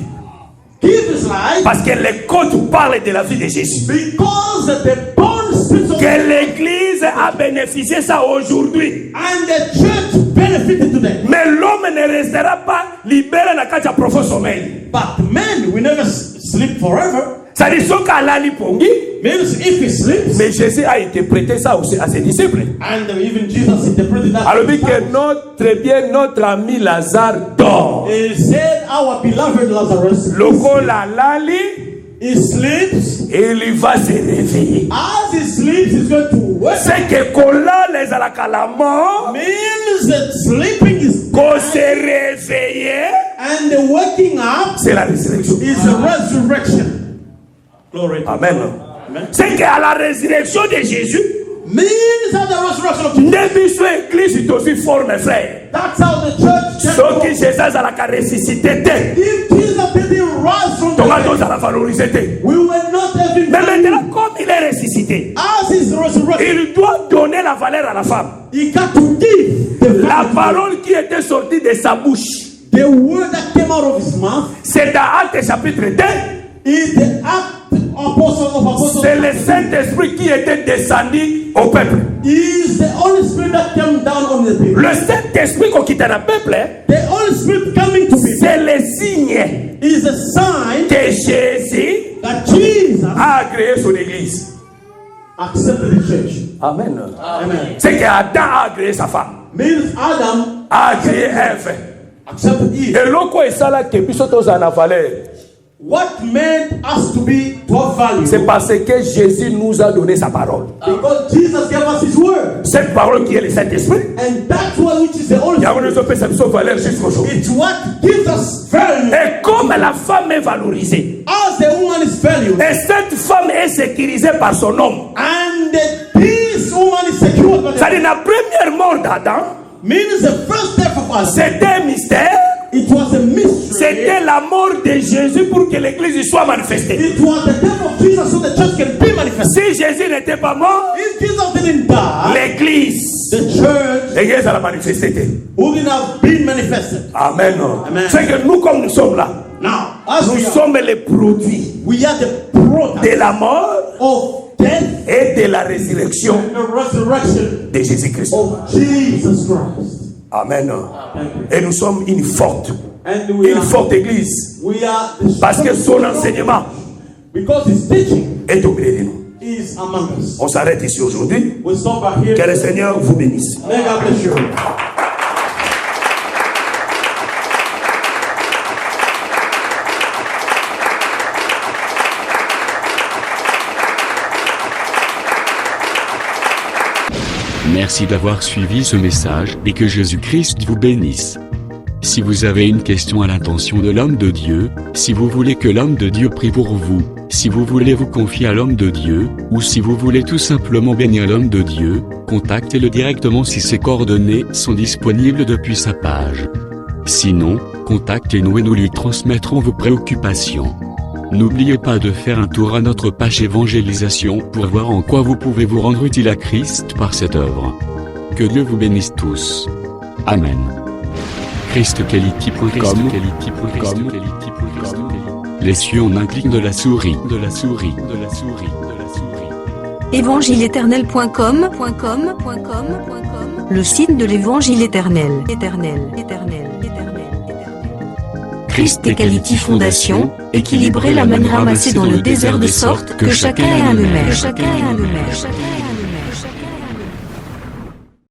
give his life, Parce que les côtes parlent de la vie de Jésus. because the bone speaks of Que l'église a bénéficié ça aujourd'hui. and the church benefited today. Mais l'homme ne restera pas libéré dans le profond sommeil. But men will never sleep forever. Ça dit ce qu'Allah pongi. Means if he sleeps, Mais Jésus a interprété ça aussi à ses disciples. and even Jesus interpreted that. Alors dit que notre ami Lazare dort. He said, our beloved Lazarus, Lokola lali, he sleeps. il va se réveiller. As he sleeps, he's going to wake. C'est que kola les à la mort, Means that sleeping is qu'on se réveiller, and the waking up c'est la résurrection. is a resurrection. Glory to Amen. Amen. C'est qu'à la résurrection de Jésus, Means at the resurrection of Jesus. Nebiso Église est aussi fort, mes frères. That's how the church. Ceux qui Jésus a la ressuscité, If Jesus didn't rise from the donc dead, on a la valorisé. we will not have been. Mais maintenant, comme il est ressuscité, As he's resurrected, il doit donner la valeur à la femme. he got to give the La value. parole qui était sortie de sa bouche, The word that came out of his mouth c'est dans Actes chapitre 2. is the act apostle of apostles. C'est le Saint-Esprit qui était descendu au peuple. Is the Holy Spirit that came down on the people. Le Saint-Esprit qui quitte le peuple, The Holy Spirit coming to people c'est le signe is a sign que Jésus that Jesus a créé son église. accepted the church. Amen. Amen. C'est qu'Adam a créé sa femme, Means Adam a créé Ève. accepted Eve. Et l'autre est ça là que biso tous en valeur. What made us to have value? C'est parce que Jésus nous a donné sa parole. Because Jesus gave us his word. Cette parole qui est le Saint-Esprit, And that's what which is the Holy il y a Spirit. une autre personne qui valeur jusqu'aujourd'hui. It's what gives us value. Et comme la femme est valorisée, As the woman is valued. et cette femme est sécurisée par son homme, And this woman is secured by ça the dit la première mort d'Adam, means the first death of us. c'était un mystère. It was a mystery. C'était la mort de Jésus pour que l'église soit manifestée. It was the death of Jesus so the church can be manifested. Si Jésus n'était pas mort, If Jesus didn't die, l'église, the church l'église a la manifesté. wouldn't have been manifested. Amen. Amen. C'est que nous, comme nous sommes là, Now, as nous we are, sommes les produits we are the product de la mort of death et de la résurrection and the resurrection de Jésus-Christ. of Jesus Christ. Amen. Et nous sommes une forte église. We are the Parce que son enseignement because his teaching est au milieu de nous. is among us. On s'arrête ici aujourd'hui. We stop by here. Que le Seigneur vous bénisse. May God bless you. Merci d'avoir suivi ce message et que Jésus-Christ vous bénisse. Si vous avez une question à l'intention de l'homme de Dieu, si vous voulez que l'homme de Dieu prie pour vous, si vous voulez vous confier à l'homme de Dieu, ou si vous voulez tout simplement bénir l'homme de Dieu, contactez-le directement si ses coordonnées sont disponibles depuis sa page. Sinon, contactez-nous et nous lui transmettrons vos préoccupations. N'oubliez pas de faire un tour à notre page évangélisation pour voir en quoi vous pouvez vous rendre utile à Christ par cette œuvre. Que Dieu vous bénisse tous. Amen. ChristQuality.com. Les cieux en un clic de la souris. Évangile-éternel.com, le site de l'évangile éternel. Christ et Quality Fondation, équilibrer la manne ramassée dans le désert de sorte que chacun ait un numère.